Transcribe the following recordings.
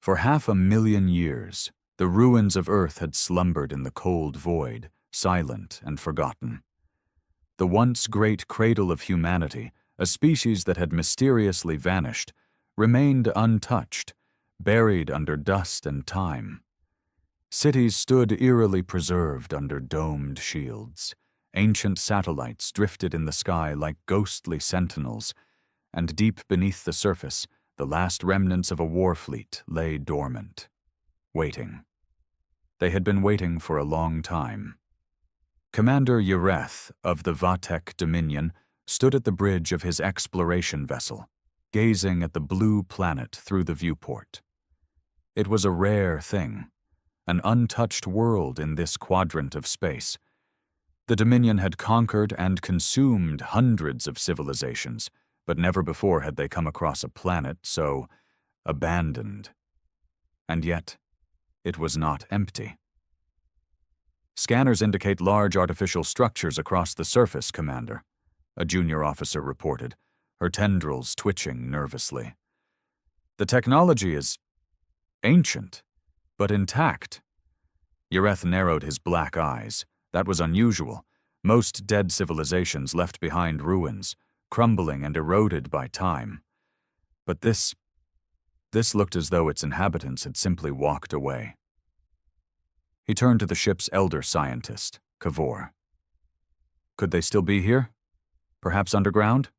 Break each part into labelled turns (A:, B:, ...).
A: For 500,000 years, the ruins of Earth had slumbered in the cold void, silent and forgotten. The once great cradle of humanity, a species that had mysteriously vanished, remained untouched, buried under dust and time. Cities stood eerily preserved under domed shields. Ancient satellites drifted in the sky like ghostly sentinels, and deep beneath the surface, the last remnants of a war fleet lay dormant, waiting. They had been waiting for a long time. Commander Yareth of the Vatek Dominion stood at the bridge of his exploration vessel, gazing at the blue planet through the viewport. It was a rare thing, an untouched world in this quadrant of space. The Dominion had conquered and consumed hundreds of civilizations, but never before had they come across a planet so abandoned. And yet, it was not empty. "Scanners indicate large artificial structures across the surface, Commander," a junior officer reported, her tendrils twitching nervously. "The technology is ancient, but intact." Yareth narrowed his black eyes. That was unusual. Most dead civilizations left behind ruins, crumbling and eroded by time. But this looked as though its inhabitants had simply walked away. He turned to the ship's elder scientist, Kavor. Could they still be here? Perhaps underground?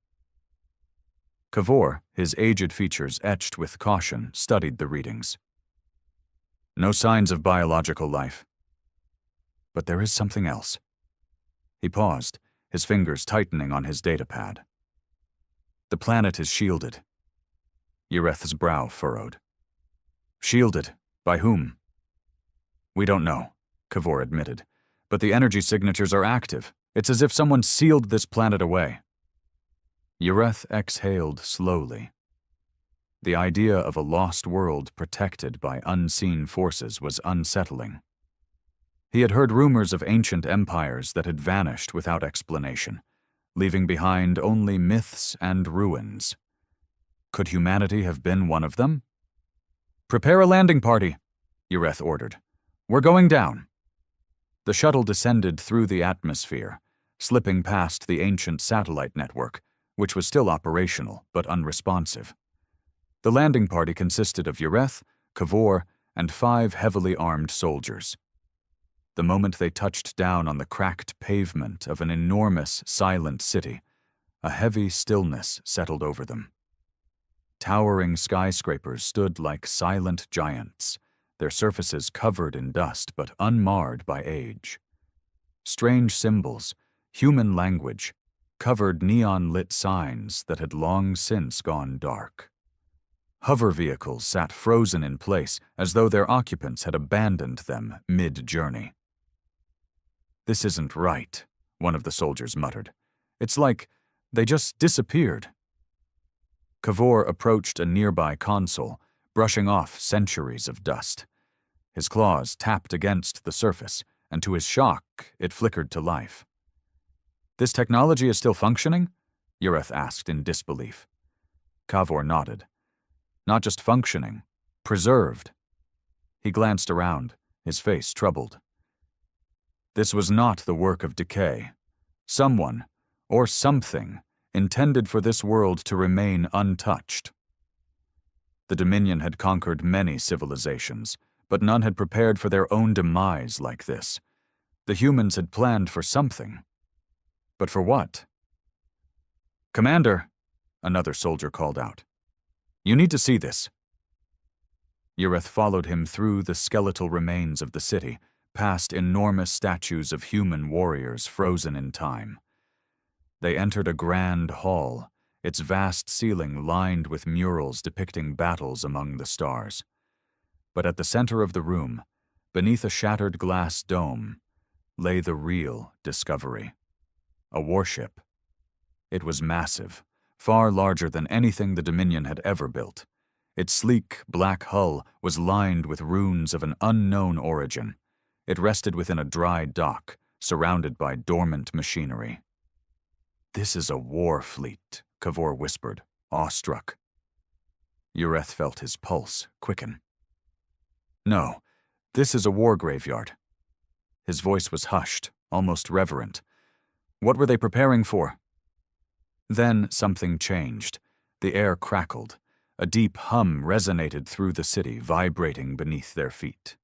A: Kavor, his aged features etched with caution, studied the readings. No signs of biological life. But there is something else. He paused, his fingers tightening on his datapad. The planet is shielded. Yareth's brow furrowed. Shielded? By whom? We don't know, Kavor admitted, but the energy signatures are active. It's as if someone sealed this planet away. Yareth exhaled slowly. The idea of a lost world protected by unseen forces was unsettling. He had heard rumors of ancient empires that had vanished without explanation, leaving behind only myths and ruins. Could humanity have been one of them? "Prepare a landing party," Yareth ordered. "We're going down." The shuttle descended through the atmosphere, slipping past the ancient satellite network, which was still operational but unresponsive. The landing party consisted of Yareth, Kavor, and 5 heavily armed soldiers. The moment they touched down on the cracked pavement of an enormous, silent city, a heavy stillness settled over them. Towering skyscrapers stood like silent giants, their surfaces covered in dust but unmarred by age. Strange symbols, human language, covered neon-lit signs that had long since gone dark. Hover vehicles sat frozen in place as though their occupants had abandoned them mid-journey. "This isn't right," one of the soldiers muttered. "It's like they just disappeared." Kavor approached a nearby console, brushing off centuries of dust. His claws tapped against the surface, and to his shock, it flickered to life. "This technology is still functioning?" Yareth asked in disbelief. Kavor nodded. "Not just functioning, preserved." He glanced around, his face troubled. This was not the work of decay. Someone, or something, intended for this world to remain untouched. The Dominion had conquered many civilizations, but none had prepared for their own demise like this. The humans had planned for something. But for what? "Commander," another soldier called out. "You need to see this." Yareth followed him through the skeletal remains of the city, past enormous statues of human warriors frozen in time. They entered a grand hall, its vast ceiling lined with murals depicting battles among the stars. But at the center of the room, beneath a shattered glass dome, lay the real discovery. A warship. It was massive, far larger than anything the Dominion had ever built. Its sleek, black hull was lined with runes of an unknown origin. It rested within a dry dock, surrounded by dormant machinery. "This is a war fleet," Kavor whispered, awestruck. Yareth felt his pulse quicken. No, this is a war graveyard. His voice was hushed, almost reverent. What were they preparing for? Then something changed. The air crackled. A deep hum resonated through the city, vibrating beneath their feet.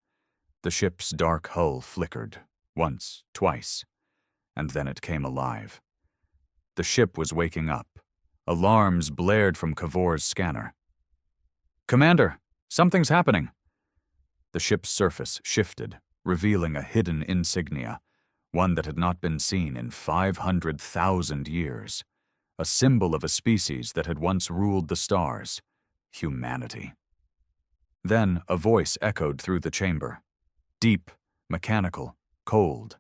A: The ship's dark hull flickered, once, twice, and then it came alive. The ship was waking up. Alarms blared from Kavor's scanner. "Commander, something's happening." The ship's surface shifted, revealing a hidden insignia, one that had not been seen in 500,000 years, a symbol of a species that had once ruled the stars, humanity. Then a voice echoed through the chamber, deep, mechanical, cold.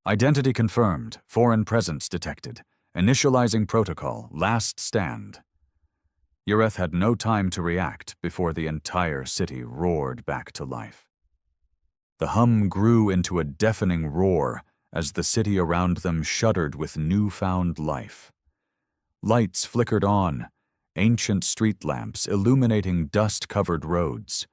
A: "Identity confirmed, foreign presence detected, initializing protocol, last stand." Ureth had no time to react before the entire city roared back to life. The hum grew into a deafening roar as the city around them shuddered with newfound life. Lights flickered on, ancient street lamps illuminating dust-covered roads.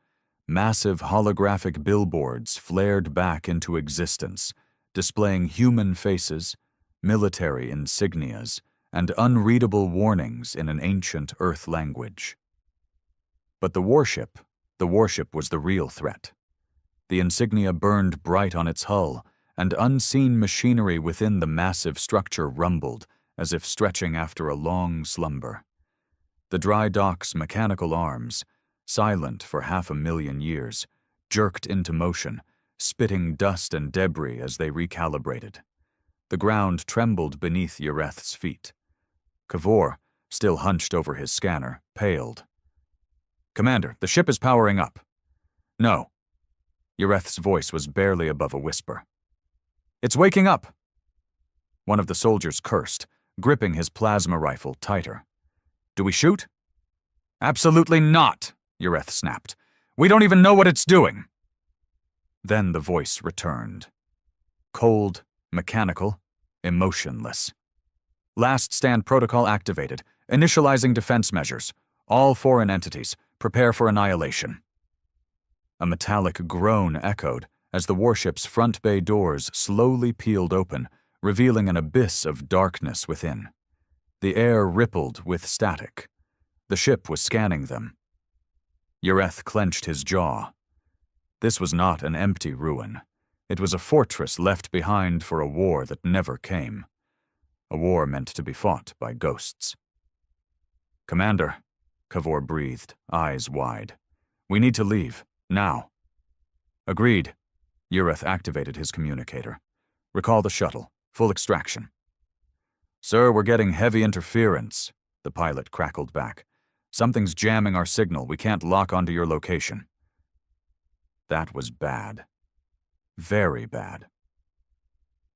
A: Massive holographic billboards flared back into existence, displaying human faces, military insignias, and unreadable warnings in an ancient Earth language. But the warship was the real threat. The insignia burned bright on its hull, and unseen machinery within the massive structure rumbled, as if stretching after a long slumber. The dry dock's mechanical arms, silent for 500,000 years, jerked into motion, spitting dust and debris as they recalibrated. The ground trembled beneath Ureth's feet. Kavor, still hunched over his scanner, paled. "Commander, the ship is powering up." "No." Ureth's voice was barely above a whisper. "It's waking up." One of the soldiers cursed, gripping his plasma rifle tighter. "Do we shoot?" "Absolutely not," Ureth snapped. "We don't even know what it's doing." Then the voice returned. Cold, mechanical, emotionless. "Last stand protocol activated. Initializing defense measures. All foreign entities, prepare for annihilation." A metallic groan echoed as the warship's front bay doors slowly peeled open, revealing an abyss of darkness within. The air rippled with static. The ship was scanning them. Ureth clenched his jaw. This was not an empty ruin. It was a fortress left behind for a war that never came. A war meant to be fought by ghosts. "Commander," Kavor breathed, eyes wide. "We need to leave, now." "Agreed." Ureth activated his communicator. "Recall the shuttle. Full extraction." "Sir, we're getting heavy interference," the pilot crackled back. "Something's jamming our signal. We can't lock onto your location." That was bad. Very bad.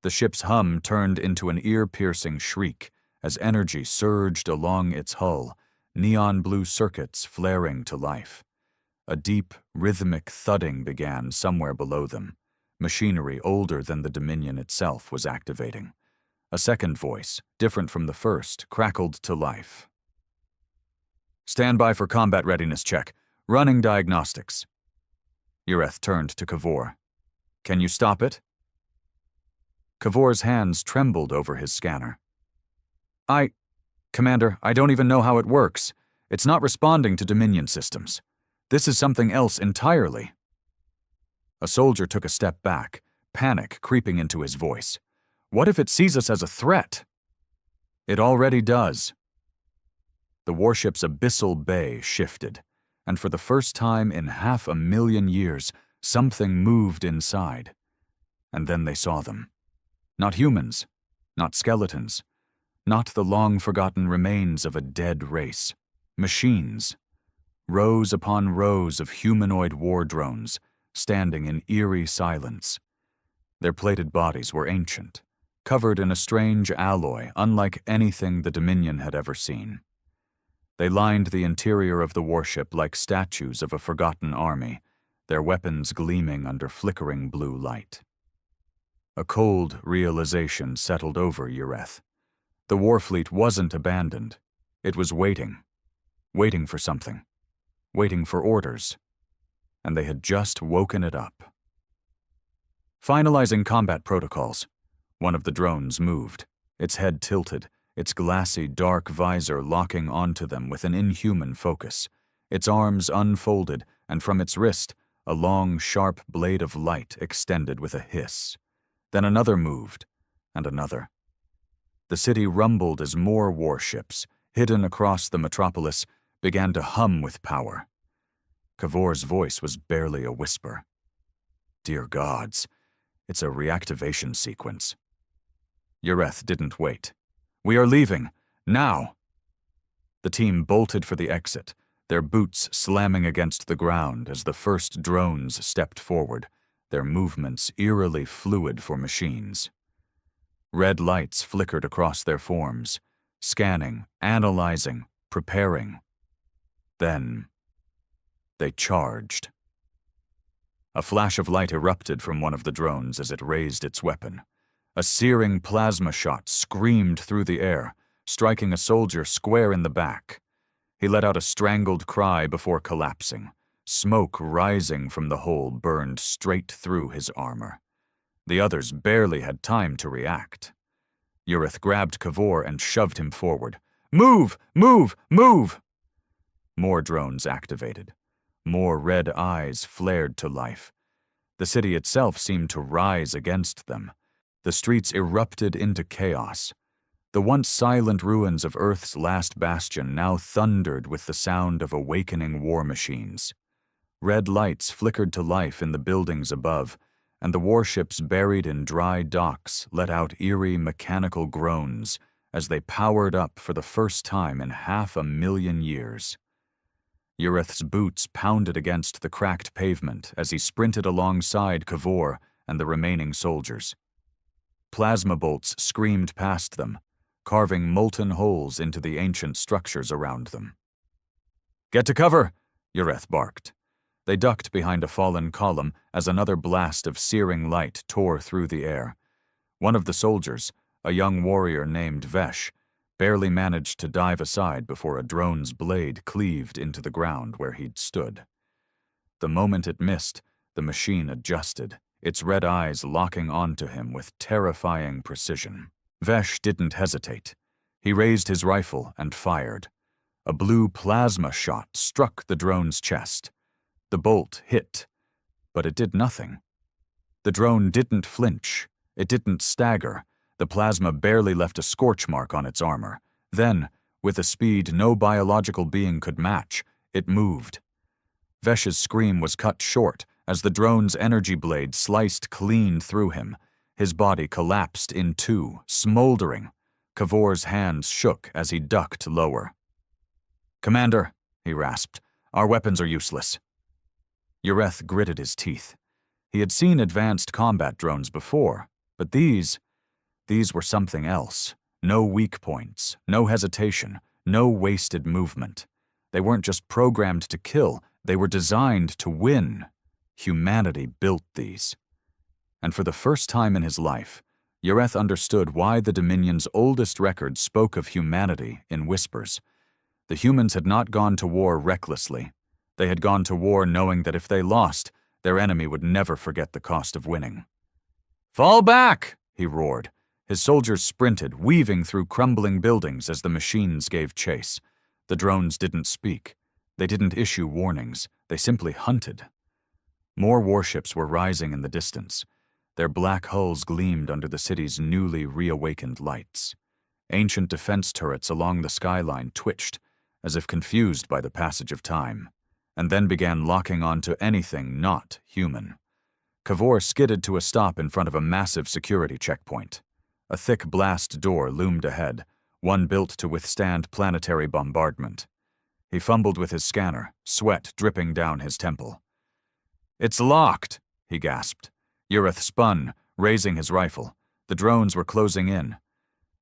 A: The ship's hum turned into an ear-piercing shriek as energy surged along its hull, neon blue circuits flaring to life. A deep, rhythmic thudding began somewhere below them. Machinery older than the Dominion itself was activating. A second voice, different from the first, crackled to life. "Stand by for combat readiness check. Running diagnostics." Ureth turned to Kavor. "Can you stop it?" Kavor's hands trembled over his scanner. Commander, I don't even know how it works. It's not responding to Dominion systems. This is something else entirely." A soldier took a step back, panic creeping into his voice. "What if it sees us as a threat?" "It already does." The warship's abyssal bay shifted, and for the first time in 500,000 years, something moved inside. And then they saw them. Not humans, not skeletons, not the long-forgotten remains of a dead race. Machines. Rows upon rows of humanoid war drones, standing in eerie silence. Their plated bodies were ancient, covered in a strange alloy unlike anything the Dominion had ever seen. They lined the interior of the warship like statues of a forgotten army, their weapons gleaming under flickering blue light. A cold realization settled over Ureth. The warfleet wasn't abandoned. It was waiting for something, waiting for orders. and they had just woken it up. Finalizing combat protocols, one of the drones moved, its head tilted, its glassy, dark visor locking onto them with an inhuman focus, its arms unfolded, and from its wrist, a long, sharp blade of light extended with a hiss. Then another moved, and another. The city rumbled as more warships, hidden across the metropolis, began to hum with power. Kavor's voice was barely a whisper. Dear gods, it's a reactivation sequence. Ureth didn't wait. We are leaving, now! The team bolted for the exit, their boots slamming against the ground as the first drones stepped forward, their movements eerily fluid for machines. Red lights flickered across their forms, scanning, analyzing, preparing. Then, they charged. A flash of light erupted from one of the drones as it raised its weapon. A searing plasma shot screamed through the air, striking a soldier square in the back. He let out a strangled cry before collapsing. Smoke rising from the hole burned straight through his armor. The others barely had time to react. Ureth grabbed Kavor and shoved him forward. Move! Move! Move! More drones activated. More red eyes flared to life. The city itself seemed to rise against them. The streets erupted into chaos. The once silent ruins of Earth's last bastion now thundered with the sound of awakening war machines. Red lights flickered to life in the buildings above, and the warships buried in dry docks let out eerie mechanical groans as they powered up for the first time in 500,000 years. Ureth's boots pounded against the cracked pavement as he sprinted alongside Kavor and the remaining soldiers. Plasma bolts screamed past them, carving molten holes into the ancient structures around them. Get to cover, Ureth barked. They ducked behind a fallen column as another blast of searing light tore through the air. One of the soldiers, a young warrior named Vesh, barely managed to dive aside before a drone's blade cleaved into the ground where he'd stood. The moment it missed, the machine adjusted, its red eyes locking onto him with terrifying precision. Vesh didn't hesitate. He raised his rifle and fired. A blue plasma shot struck the drone's chest. The bolt hit, but it did nothing. The drone didn't flinch. It didn't stagger. The plasma barely left a scorch mark on its armor. Then, with a speed no biological being could match, it moved. Vesh's scream was cut short as the drone's energy blade sliced clean through him. His body collapsed in two, smoldering. Kavor's hands shook as he ducked lower. Commander, he rasped, our weapons are useless. Ureth gritted his teeth. He had seen advanced combat drones before, but these were something else. No weak points, no hesitation, no wasted movement. They weren't just programmed to kill, they were designed to win. Humanity built these. And for the first time in his life, Ureth understood why the Dominion's oldest record spoke of humanity in whispers. The humans had not gone to war recklessly. They had gone to war knowing that if they lost, their enemy would never forget the cost of winning. Fall back, he roared. His soldiers sprinted, weaving through crumbling buildings as the machines gave chase. The drones didn't speak. They didn't issue warnings. They simply hunted. More warships were rising in the distance. Their black hulls gleamed under the city's newly reawakened lights. Ancient defense turrets along the skyline twitched, as if confused by the passage of time, and then began locking onto anything not human. Kavor skidded to a stop in front of a massive security checkpoint. A thick blast door loomed ahead, one built to withstand planetary bombardment. He fumbled with his scanner, sweat dripping down his temple. It's locked, he gasped. Ureth spun, raising his rifle. The drones were closing in.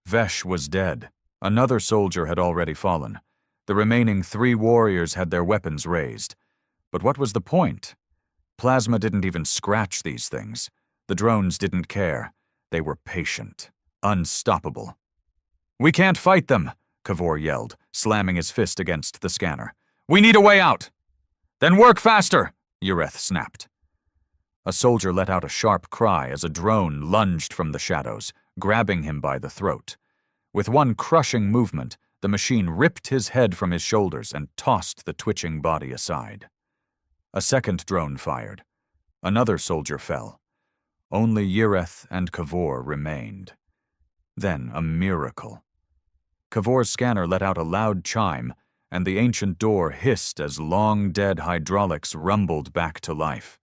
A: Vesh was dead. Another soldier had already fallen. The remaining 3 warriors had their weapons raised. But what was the point? Plasma didn't even scratch these things. The drones didn't care. They were patient, unstoppable. We can't fight them, Kavor yelled, slamming his fist against the scanner. We need a way out. Then work faster, Ureth snapped. A soldier let out a sharp cry as a drone lunged from the shadows, grabbing him by the throat. With one crushing movement, the machine ripped his head from his shoulders and tossed the twitching body aside. A second drone fired. Another soldier fell. Only Ureth and Cavor remained. Then a miracle. Cavor's scanner let out a loud chime, and the ancient door hissed as long-dead hydraulics rumbled back to life.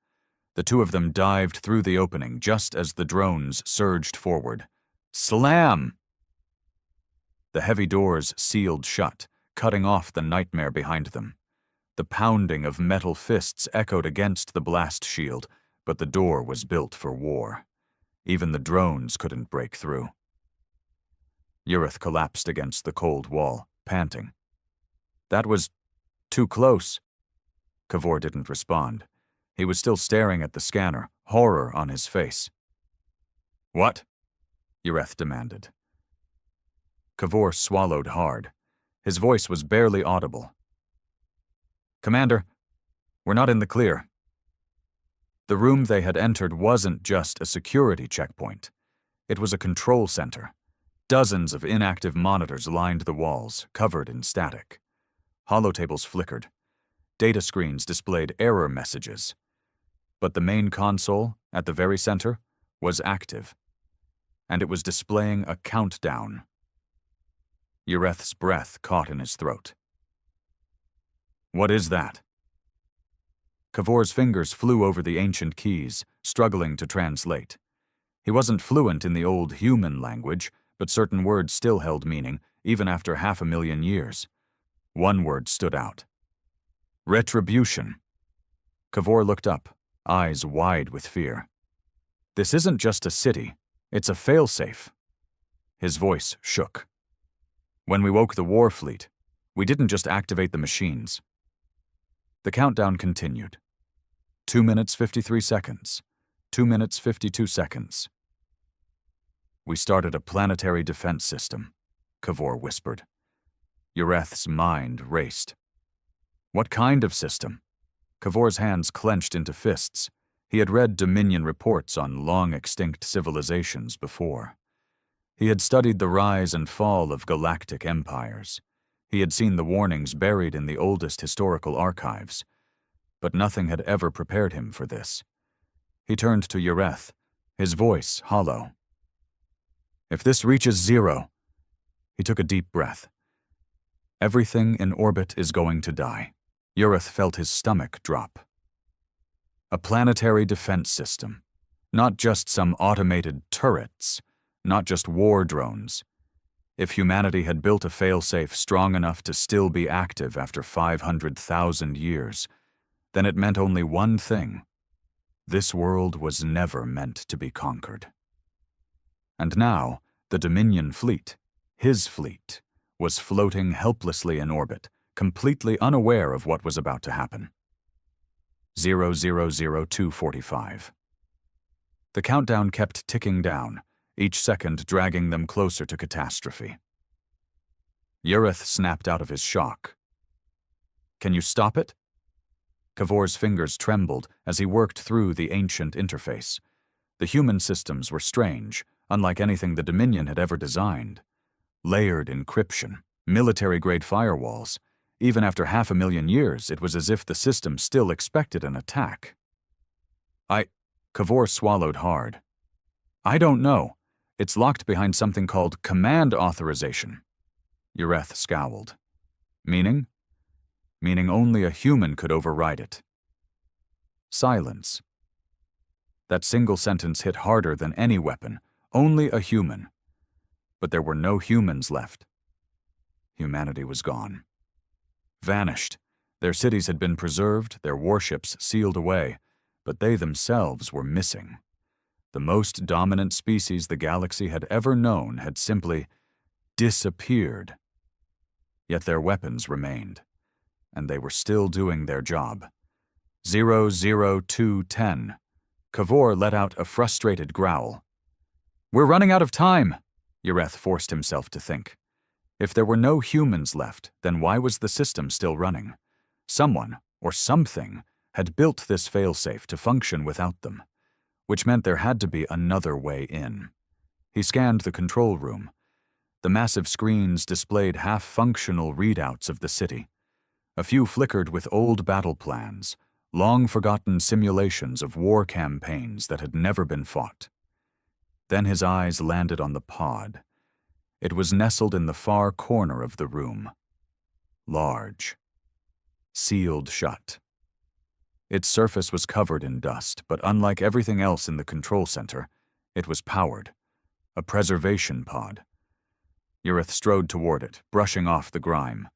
A: The two of them dived through the opening just as the drones surged forward. Slam! The heavy doors sealed shut, cutting off the nightmare behind them. The pounding of metal fists echoed against the blast shield, but the door was built for war. Even the drones couldn't break through. Ureth collapsed against the cold wall, panting. That was too close. Cavor didn't respond. He was still staring at the scanner, horror on his face. What? Ureth demanded. Cavor swallowed hard. His voice was barely audible. Commander, we're not in the clear. The room they had entered wasn't just a security checkpoint. It was a control center. Dozens of inactive monitors lined the walls, covered in static. Holotables flickered. Data screens displayed error messages. But the main console, at the very center, was active. And it was displaying a countdown. Ureth's breath caught in his throat. What is that? Cavor's fingers flew over the ancient keys, struggling to translate. He wasn't fluent in the old human language, but certain words still held meaning, even after 500,000 years. One word stood out. Retribution. Cavor looked up, eyes wide with fear. This isn't just a city, it's a failsafe. His voice shook. When we woke the war fleet, we didn't just activate the machines. The countdown continued. 2 minutes 53 seconds. 2 minutes 52 seconds. We started a planetary defense system, Cavor whispered. Ureth's mind raced. What kind of system? Cavor's hands clenched into fists. He had read Dominion reports on long-extinct civilizations before. He had studied the rise and fall of galactic empires. He had seen the warnings buried in the oldest historical archives. But nothing had ever prepared him for this. He turned to Ureth, his voice hollow. If this reaches 0, he took a deep breath. Everything in orbit is going to die. Ureth felt his stomach drop. A planetary defense system. Not just some automated turrets. Not just war drones. If humanity had built a failsafe strong enough to still be active after 500,000 years, then it meant only one thing. This world was never meant to be conquered. And now, the Dominion fleet, his fleet, was floating helplessly in orbit, completely unaware of what was about to happen. 000245. The countdown kept ticking down, each second dragging them closer to catastrophe. Ureth snapped out of his shock. Can you stop it? Cavor's fingers trembled as he worked through the ancient interface. The human systems were strange, unlike anything the Dominion had ever designed. Layered encryption, military-grade firewalls. Even after 500,000 years, it was as if the system still expected an attack. Cavor swallowed hard. I don't know. It's locked behind something called command authorization. Ureth scowled. Meaning? Meaning only a human could override it. Silence. That single sentence hit harder than any weapon. Only a human. But there were no humans left. Humanity was gone. Vanished. Their cities had been preserved, their warships sealed away, but they themselves were missing. The most dominant species the galaxy had ever known had simply disappeared. Yet their weapons remained, and they were still doing their job. 00210. Cavor let out a frustrated growl. We're running out of time, Ureth forced himself to think. If there were no humans left, then why was the system still running? Someone, or something, had built this failsafe to function without them, which meant there had to be another way in. He scanned the control room. The massive screens displayed half-functional readouts of the city. A few flickered with old battle plans, long-forgotten simulations of war campaigns that had never been fought. Then his eyes landed on the pod. It was nestled in the far corner of the room. Large. Sealed shut. Its surface was covered in dust, but unlike everything else in the control center, it was powered. A preservation pod. Ureth strode toward it, brushing off the grime.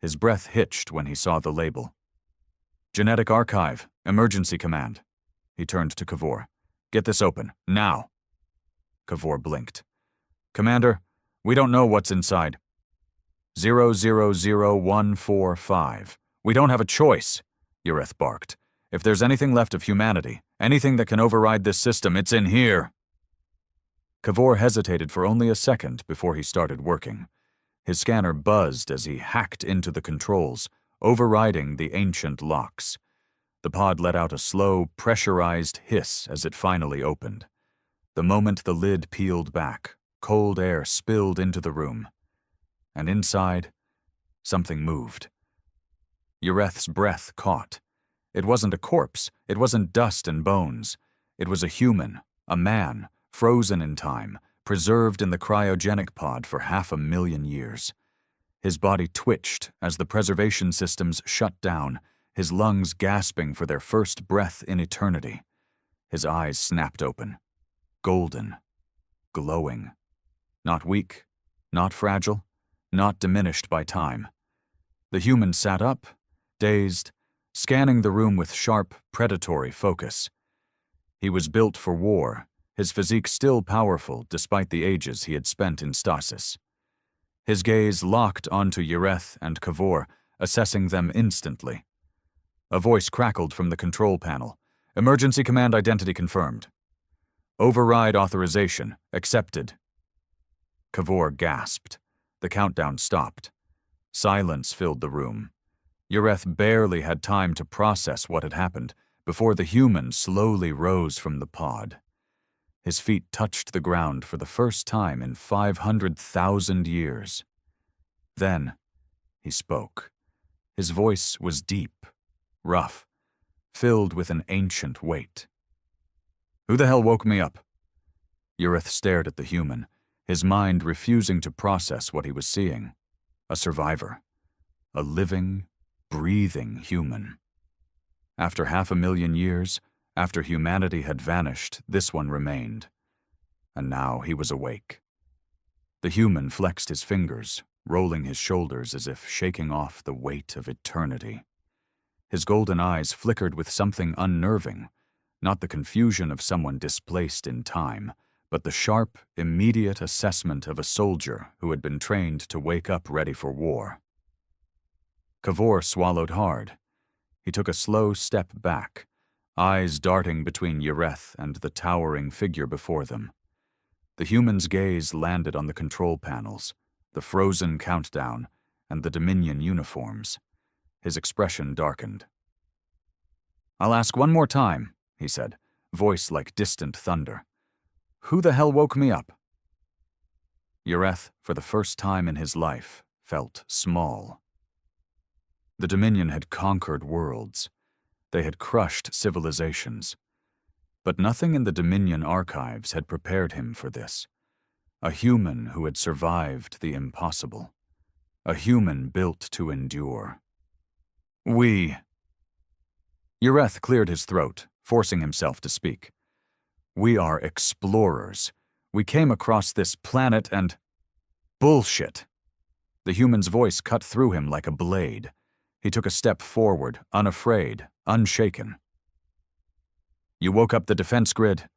A: His breath hitched when he saw the label. Genetic Archive, Emergency Command. He turned to Cavor. Get this open, now. Cavor blinked. Commander, we don't know what's inside. 000145. We don't have a choice, Ureth barked. If there's anything left of humanity, anything that can override this system, it's in here. Cavor hesitated for only a second before he started working. His scanner buzzed as he hacked into the controls, overriding the ancient locks. The pod let out a slow, pressurized hiss as it finally opened. The moment the lid peeled back, cold air spilled into the room. And inside, something moved. Ureth's breath caught. It wasn't a corpse. It wasn't dust and bones. It was a human, a man, frozen in time, preserved in the cryogenic pod for 500,000 years. His body twitched as the preservation systems shut down, his lungs gasping for their first breath in eternity. His eyes snapped open. Golden. Glowing. Not weak, not fragile, not diminished by time. The human sat up, dazed, scanning the room with sharp, predatory focus. He was built for war, his physique still powerful despite the ages he had spent in stasis. His gaze locked onto Ureth and Cavor, assessing them instantly. A voice crackled from the control panel. Emergency command identity confirmed. Override authorization accepted. Cavor gasped. The countdown stopped. Silence filled the room. Ureth barely had time to process what had happened before the human slowly rose from the pod. His feet touched the ground for the first time in 500,000 years. Then, he spoke. His voice was deep, rough, filled with an ancient weight. Who the hell woke me up? Ureth stared at the human, his mind refusing to process what he was seeing. A survivor. A living, breathing human. After 500,000 years, after humanity had vanished, this one remained. And now he was awake. The human flexed his fingers, rolling his shoulders as if shaking off the weight of eternity. His golden eyes flickered with something unnerving, not the confusion of someone displaced in time, but the sharp, immediate assessment of a soldier who had been trained to wake up ready for war. Cavor swallowed hard. He took a slow step back, eyes darting between Ureth and the towering figure before them. The human's gaze landed on the control panels, the frozen countdown, and the Dominion uniforms. His expression darkened. I'll ask one more time, he said, voice like distant thunder. Who the hell woke me up? Ureth, for the first time in his life, felt small. The Dominion had conquered worlds. They had crushed civilizations. But nothing in the Dominion archives had prepared him for this. A human who had survived the impossible. A human built to endure. Ureth cleared his throat, forcing himself to speak. We are explorers. We came across this planet and... Bullshit! The human's voice cut through him like a blade. He took a step forward, unafraid, unshaken. You woke up the defense grid,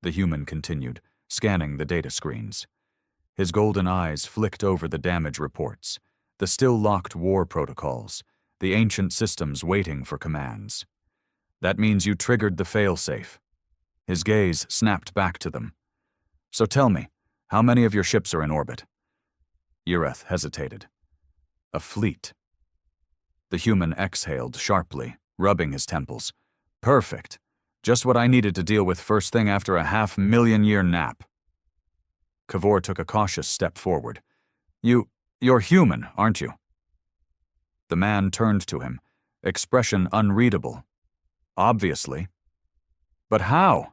A: the human continued, scanning the data screens. His golden eyes flicked over the damage reports, the still-locked war protocols, the ancient systems waiting for commands. That means you triggered the failsafe. His gaze snapped back to them. So tell me, how many of your ships are in orbit? Ureth hesitated. A fleet. The human exhaled sharply, rubbing his temples. Perfect. Just what I needed to deal with first thing after a 500,000-year nap. Cavor took a cautious step forward. You're human, aren't you? The man turned to him, expression unreadable. Obviously. But how?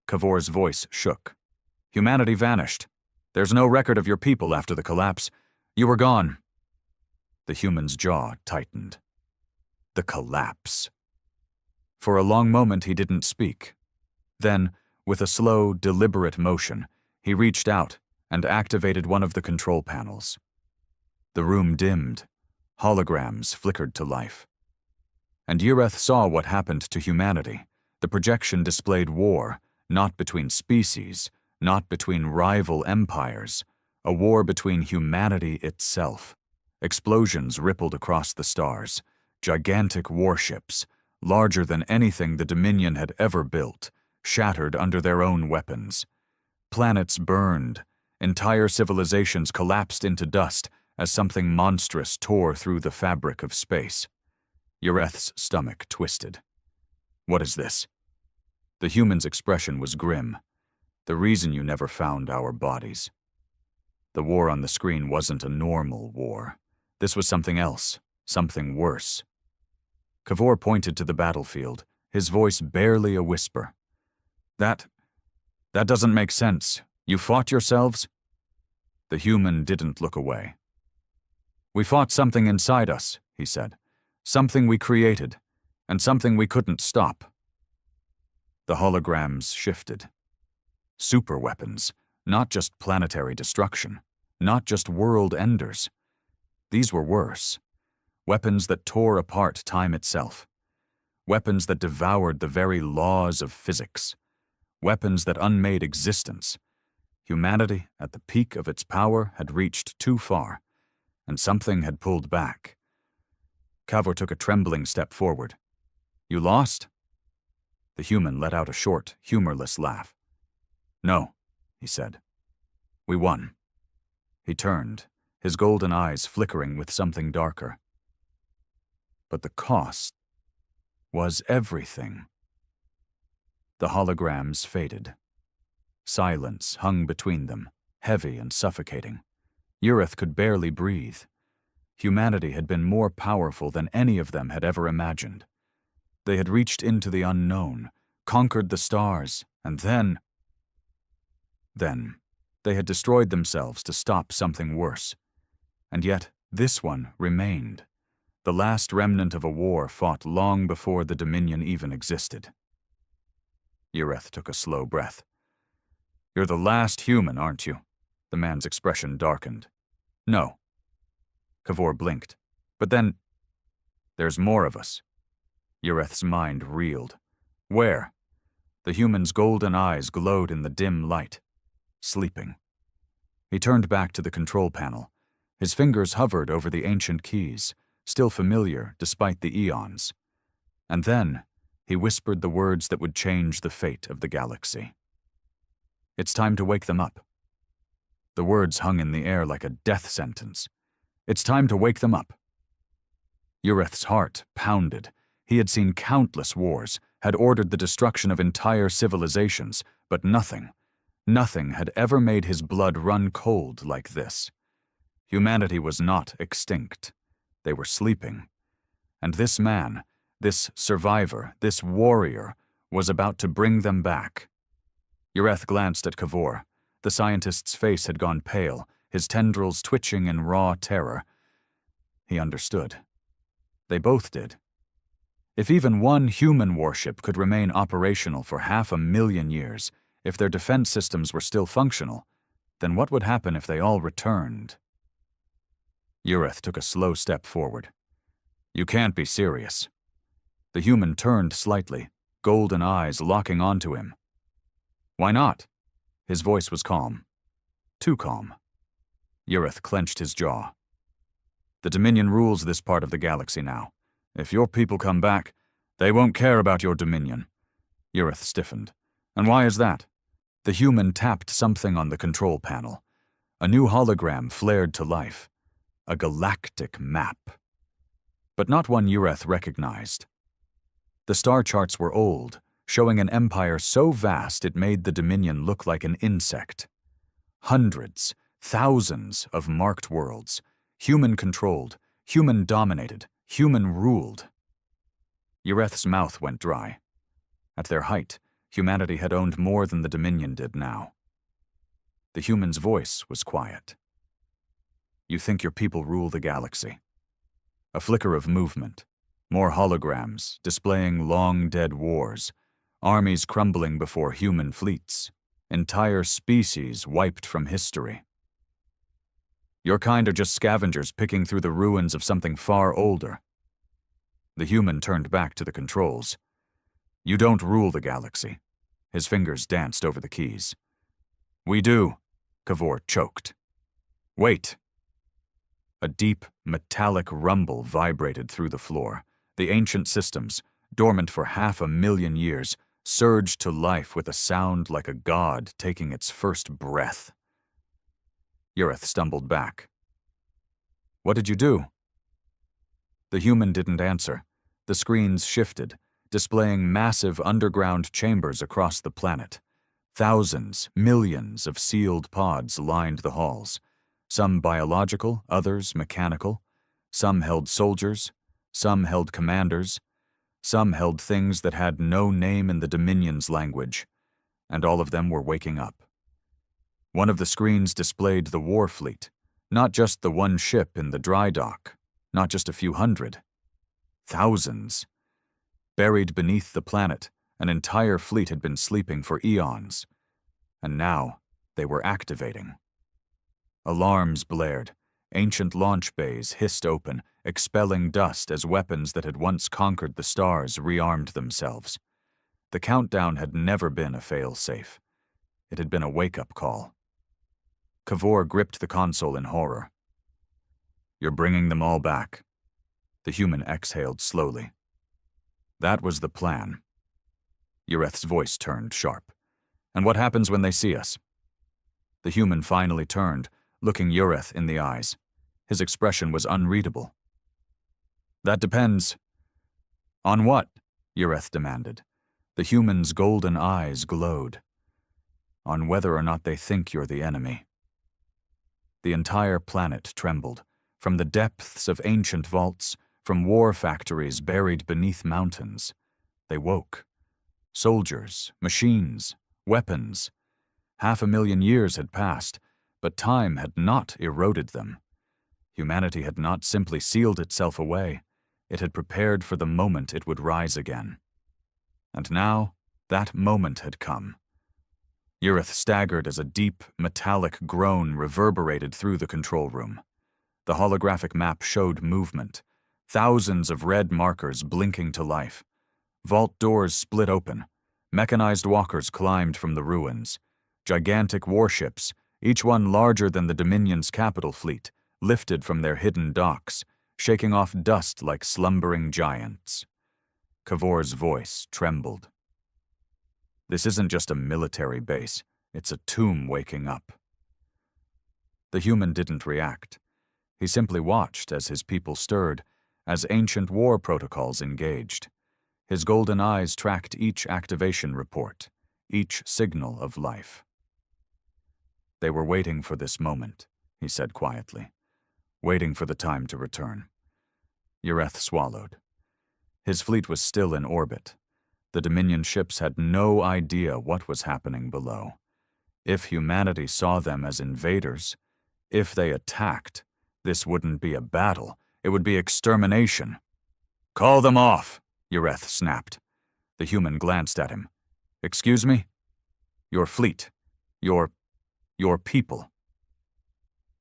A: Cavor's voice shook. Humanity vanished. There's no record of your people after the collapse. You were gone. The human's jaw tightened. The collapse. For a long moment he didn't speak. Then, with a slow, deliberate motion, he reached out and activated one of the control panels. The room dimmed. Holograms flickered to life. And Yureth saw what happened to humanity. The projection displayed war, not between species, not between rival empires, a war between humanity itself. Explosions rippled across the stars. Gigantic warships, larger than anything the Dominion had ever built, shattered under their own weapons. Planets burned. Entire civilizations collapsed into dust as something monstrous tore through the fabric of space. Yureth's stomach twisted. What is this? The human's expression was grim. The reason you never found our bodies. The war on the screen wasn't a normal war. This was something else, something worse. Cavor pointed to the battlefield, his voice barely a whisper. That doesn't make sense. You fought yourselves? The human didn't look away. We fought something inside us, he said. Something we created, and something we couldn't stop. The holograms shifted. Superweapons, not just planetary destruction, not just world enders. These were worse. Weapons that tore apart time itself. Weapons that devoured the very laws of physics. Weapons that unmade existence. Humanity, at the peak of its power, had reached too far, and something had pulled back. Cavor took a trembling step forward. You lost? The human let out a short, humorless laugh. No, he said. We won. He turned, his golden eyes flickering with something darker. But the cost was everything. The holograms faded. Silence hung between them, heavy and suffocating. Yureth could barely breathe. Humanity had been more powerful than any of them had ever imagined. They had reached into the unknown, conquered the stars, and then they had destroyed themselves to stop something worse. And yet, this one remained. The last remnant of a war fought long before the Dominion even existed. Yureth took a slow breath. You're the last human, aren't you? The man's expression darkened. No. Cavor blinked. But then, there's more of us. Yureth's mind reeled. Where? The human's golden eyes glowed in the dim light. Sleeping. He turned back to the control panel. His fingers hovered over the ancient keys, still familiar despite the eons. And then, he whispered the words that would change the fate of the galaxy. It's time to wake them up. The words hung in the air like a death sentence. It's time to wake them up. Yureth's heart pounded. He had seen countless wars, had ordered the destruction of entire civilizations, but nothing had ever made his blood run cold like this. Humanity was not extinct. They were sleeping. And this man, this survivor, this warrior, was about to bring them back. Yureth glanced at Cavor. The scientist's face had gone pale, his tendrils twitching in raw terror. He understood. They both did. If even one human warship could remain operational for 500,000 years, if their defense systems were still functional, then what would happen if they all returned? Yureth took a slow step forward. You can't be serious. The human turned slightly, golden eyes locking onto him. Why not? His voice was calm. Too calm. Yureth clenched his jaw. The Dominion rules this part of the galaxy now. If your people come back, they won't care about your Dominion. Yureth stiffened. And why is that? The human tapped something on the control panel. A new hologram flared to life. A galactic map. But not one Yureth recognized. The star charts were old, showing an empire so vast it made the Dominion look like an insect. Hundreds, thousands of marked worlds, human-controlled, human-dominated, human-ruled. Ureth's mouth went dry. At their height, humanity had owned more than the Dominion did now. The human's voice was quiet. You think your people rule the galaxy. A flicker of movement, more holograms displaying long-dead wars, armies crumbling before human fleets, entire species wiped from history. Your kind are just scavengers picking through the ruins of something far older. The human turned back to the controls. You don't rule the galaxy. His fingers danced over the keys. We do, Cavor choked. Wait. A deep, metallic rumble vibrated through the floor. The ancient systems, dormant for 500,000 years, surged to life with a sound like a god taking its first breath. Ureth stumbled back. What did you do? The human didn't answer. The screens shifted, displaying massive underground chambers across the planet. Thousands, millions of sealed pods lined the halls. Some biological, others mechanical. Some held soldiers, some held commanders, some held things that had no name in the Dominion's language, and all of them were waking up. One of the screens displayed the war fleet, not just the one ship in the dry dock, not just a few hundred. Thousands. Buried beneath the planet, an entire fleet had been sleeping for eons, and now they were activating. Alarms blared. Ancient launch bays hissed open, expelling dust as weapons that had once conquered the stars rearmed themselves. The countdown had never been a fail-safe. It had been a wake-up call. Cavor gripped the console in horror. You're bringing them all back. The human exhaled slowly. That was the plan. Ureth's voice turned sharp. And what happens when they see us? The human finally turned, looking Ureth in the eyes. His expression was unreadable. That depends. On what? Ureth demanded. The human's golden eyes glowed. On whether or not they think you're the enemy. The entire planet trembled. From the depths of ancient vaults, from war factories buried beneath mountains. They woke. Soldiers, machines, weapons. 500,000 years had passed, but time had not eroded them. Humanity had not simply sealed itself away. It had prepared for the moment it would rise again. And now, that moment had come. Ureth staggered as a deep, metallic groan reverberated through the control room. The holographic map showed movement, thousands of red markers blinking to life. Vault doors split open. Mechanized walkers climbed from the ruins. Gigantic warships, each one larger than the Dominion's capital fleet, lifted from their hidden docks, shaking off dust like slumbering giants. Cavor's voice trembled. This isn't just a military base, it's a tomb waking up. The human didn't react. He simply watched as his people stirred, as ancient war protocols engaged. His golden eyes tracked each activation report, each signal of life. They were waiting for this moment, he said quietly, waiting for the time to return. Ureth swallowed. His fleet was still in orbit. The Dominion ships had no idea what was happening below. If humanity saw them as invaders, if they attacked, this wouldn't be a battle, it would be extermination. Call them off, Ureth snapped. The human glanced at him. Excuse me? Your fleet. Your people.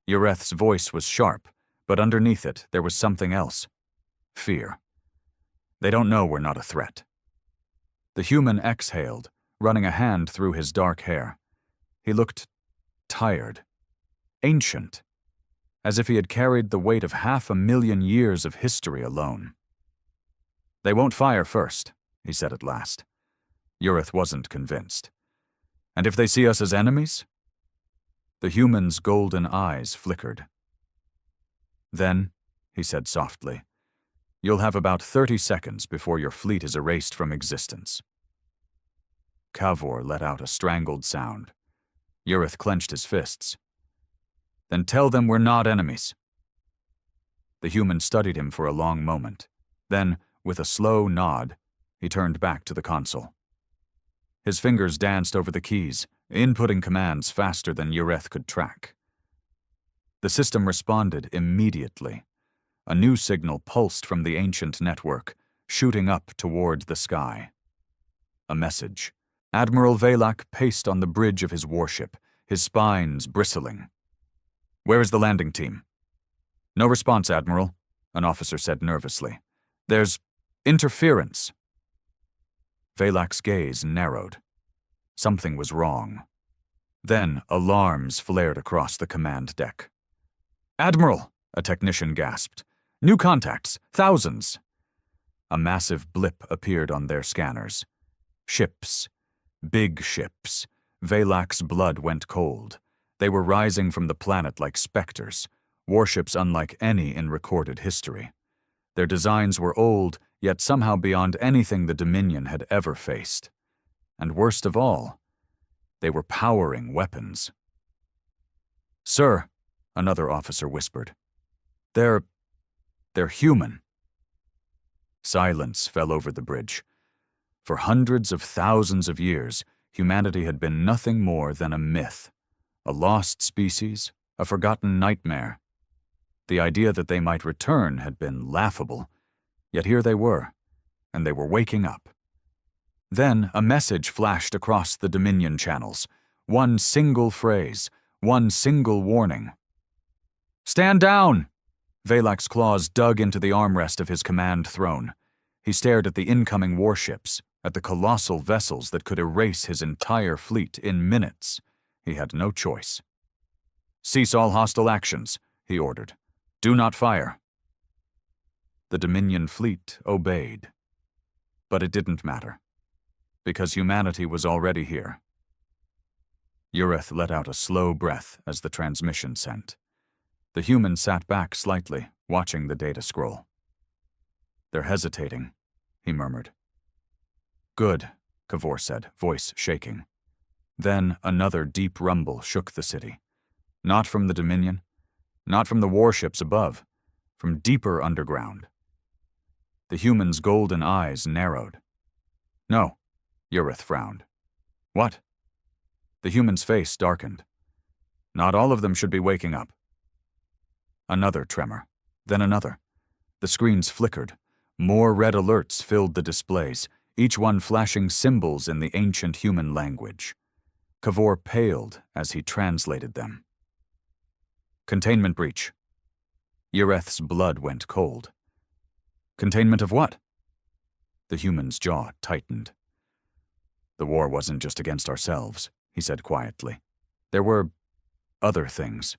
A: Ureth's voice was sharp, but underneath it there was something else. Fear. They don't know we're not a threat. The human exhaled, running a hand through his dark hair. He looked tired, ancient, as if he had carried the weight of 500,000 years of history alone. They won't fire first, he said at last. Ureth wasn't convinced. And if they see us as enemies? The human's golden eyes flickered. Then, he said softly, You'll have about 30 seconds before your fleet is erased from existence. Cavor let out a strangled sound. Ureth clenched his fists. Then tell them we're not enemies. The human studied him for a long moment. Then, with a slow nod, he turned back to the console. His fingers danced over the keys, inputting commands faster than Ureth could track. The system responded immediately. A new signal pulsed from the ancient network, shooting up toward the sky. A message. Admiral Velak paced on the bridge of his warship, his spines bristling. "Where is the landing team?" "No response, Admiral," an officer said nervously. "There's interference." Velak's gaze narrowed. Something was wrong. Then alarms flared across the command deck. "Admiral," a technician gasped. "New contacts, thousands." A massive blip appeared on their scanners. Ships. Big ships. Velak's blood went cold. They were rising from the planet like specters, warships unlike any in recorded history. Their designs were old, yet somehow beyond anything the Dominion had ever faced. And worst of all, they were powering weapons. "Sir," another officer whispered. They're human." Silence fell over the bridge. For hundreds of thousands of years, humanity had been nothing more than a myth, a lost species, a forgotten nightmare. The idea that they might return had been laughable, yet here they were, and they were waking up. Then a message flashed across the Dominion channels, one single phrase, one single warning. "Stand down!" Velak's claws dug into the armrest of his command throne. He stared at the incoming warships, at the colossal vessels that could erase his entire fleet in minutes. He had no choice. "Cease all hostile actions," he ordered. "Do not fire." The Dominion fleet obeyed. But it didn't matter, because humanity was already here. Ureth let out a slow breath as the transmission sent. The human sat back slightly, watching the data scroll. "They're hesitating," he murmured. "Good," Cavor said, voice shaking. Then another deep rumble shook the city. Not from the Dominion, not from the warships above, from deeper underground. The human's golden eyes narrowed. "No," Ureth frowned. "What?" The human's face darkened. "Not all of them should be waking up." Another tremor, then another. The screens flickered. More red alerts filled the displays, each one flashing symbols in the ancient human language. Cavor paled as he translated them. "Containment breach." Ureth's blood went cold. "Containment of what?" The human's jaw tightened. "The war wasn't just against ourselves," he said quietly. "There were other things."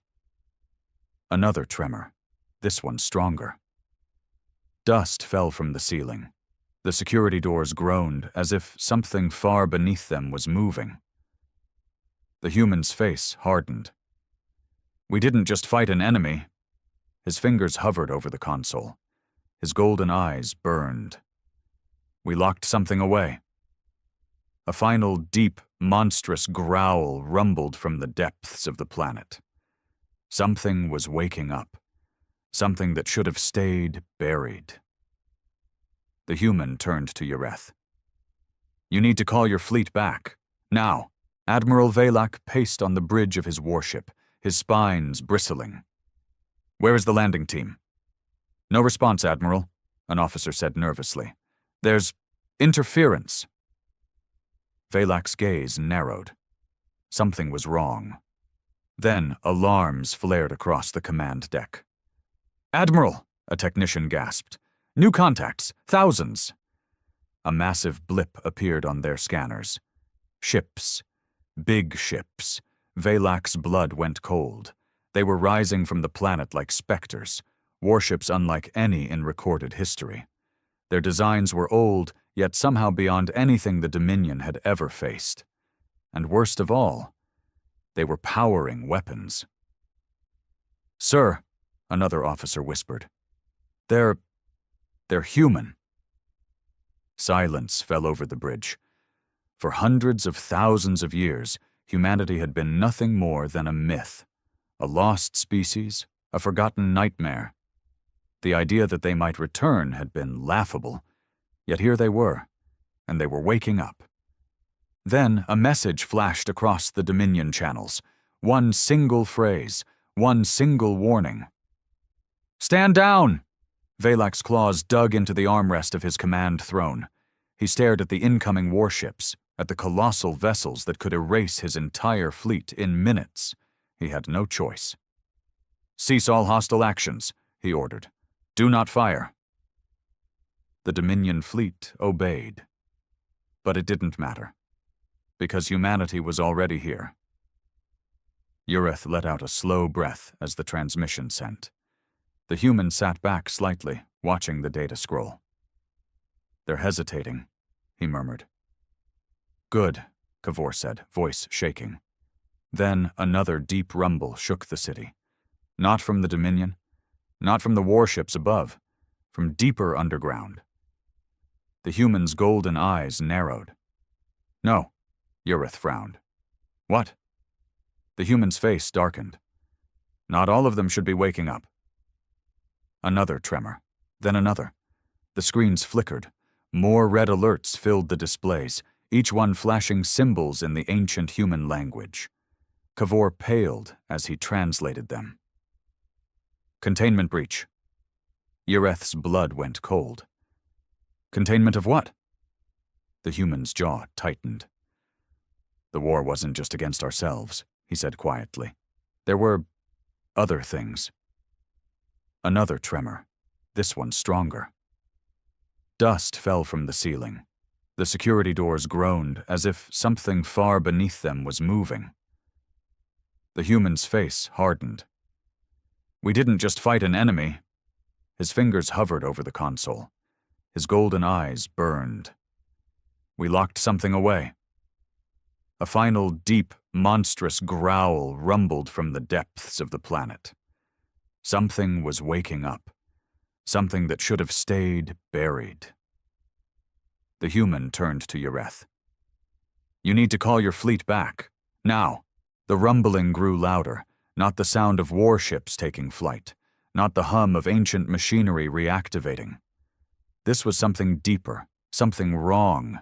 A: Another tremor, this one stronger. Dust fell from the ceiling. The security doors groaned as if something far beneath them was moving. The human's face hardened. "We didn't just fight an enemy." His fingers hovered over the console. His golden eyes burned. "We locked something away." A final deep, monstrous growl rumbled from the depths of the planet. Something was waking up. Something that should have stayed buried. The human turned to Ureth. "You need to call your fleet back. Now." Admiral Velak paced on the bridge of his warship, his spines bristling. "Where is the landing team?" "No response, Admiral," an officer said nervously. "There's interference." Velak's gaze narrowed. Something was wrong. Then alarms flared across the command deck. "Admiral," a technician gasped. "New contacts, thousands." A massive blip appeared on their scanners. Ships. Big ships. Velak's blood went cold. They were rising from the planet like specters, warships unlike any in recorded history. Their designs were old, yet somehow beyond anything the Dominion had ever faced. And worst of all, they were powering weapons. "Sir," another officer whispered. They're They're human. Silence fell over the bridge. For hundreds of thousands of years, humanity had been nothing more than a myth, a lost species, a forgotten nightmare. The idea that they might return had been laughable, yet here they were, and they were waking up. Then a message flashed across the Dominion channels, one single phrase, one single warning. "Stand down!" Valak's claws dug into the armrest of his command throne. He stared at the incoming warships, at the colossal vessels that could erase his entire fleet in minutes. He had no choice. "Cease all hostile actions," he ordered. "Do not fire." The Dominion fleet obeyed. But it didn't matter, because humanity was already here. Ureth let out a slow breath as the transmission sent. The human sat back slightly, watching the data scroll. "They're hesitating," he murmured. "Good," Kavor said, voice shaking. Then another deep rumble shook the city. Not from the Dominion, not from the warships above, from deeper underground. The human's golden eyes narrowed. "No," Ureth frowned. "What?" The human's face darkened. "Not all of them should be waking up." Another tremor, then another. The screens flickered. More red alerts filled the displays, each one flashing symbols in the ancient human language. Kavor paled as he translated them. "Containment breach." Ureth's blood went cold. "Containment of what?" The human's jaw tightened. "The war wasn't just against ourselves," he said quietly. "There were other things." Another tremor, this one stronger. Dust fell from the ceiling. The security doors groaned as if something far beneath them was moving. The human's face hardened. "We didn't just fight an enemy." His fingers hovered over the console. His golden eyes burned. "We locked something away." A final deep, monstrous growl rumbled from the depths of the planet. Something was waking up. Something that should have stayed buried. The human turned to Ureth. "You need to call your fleet back. Now." The rumbling grew louder, not the sound of warships taking flight, not the hum of ancient machinery reactivating. This was something deeper, something wrong.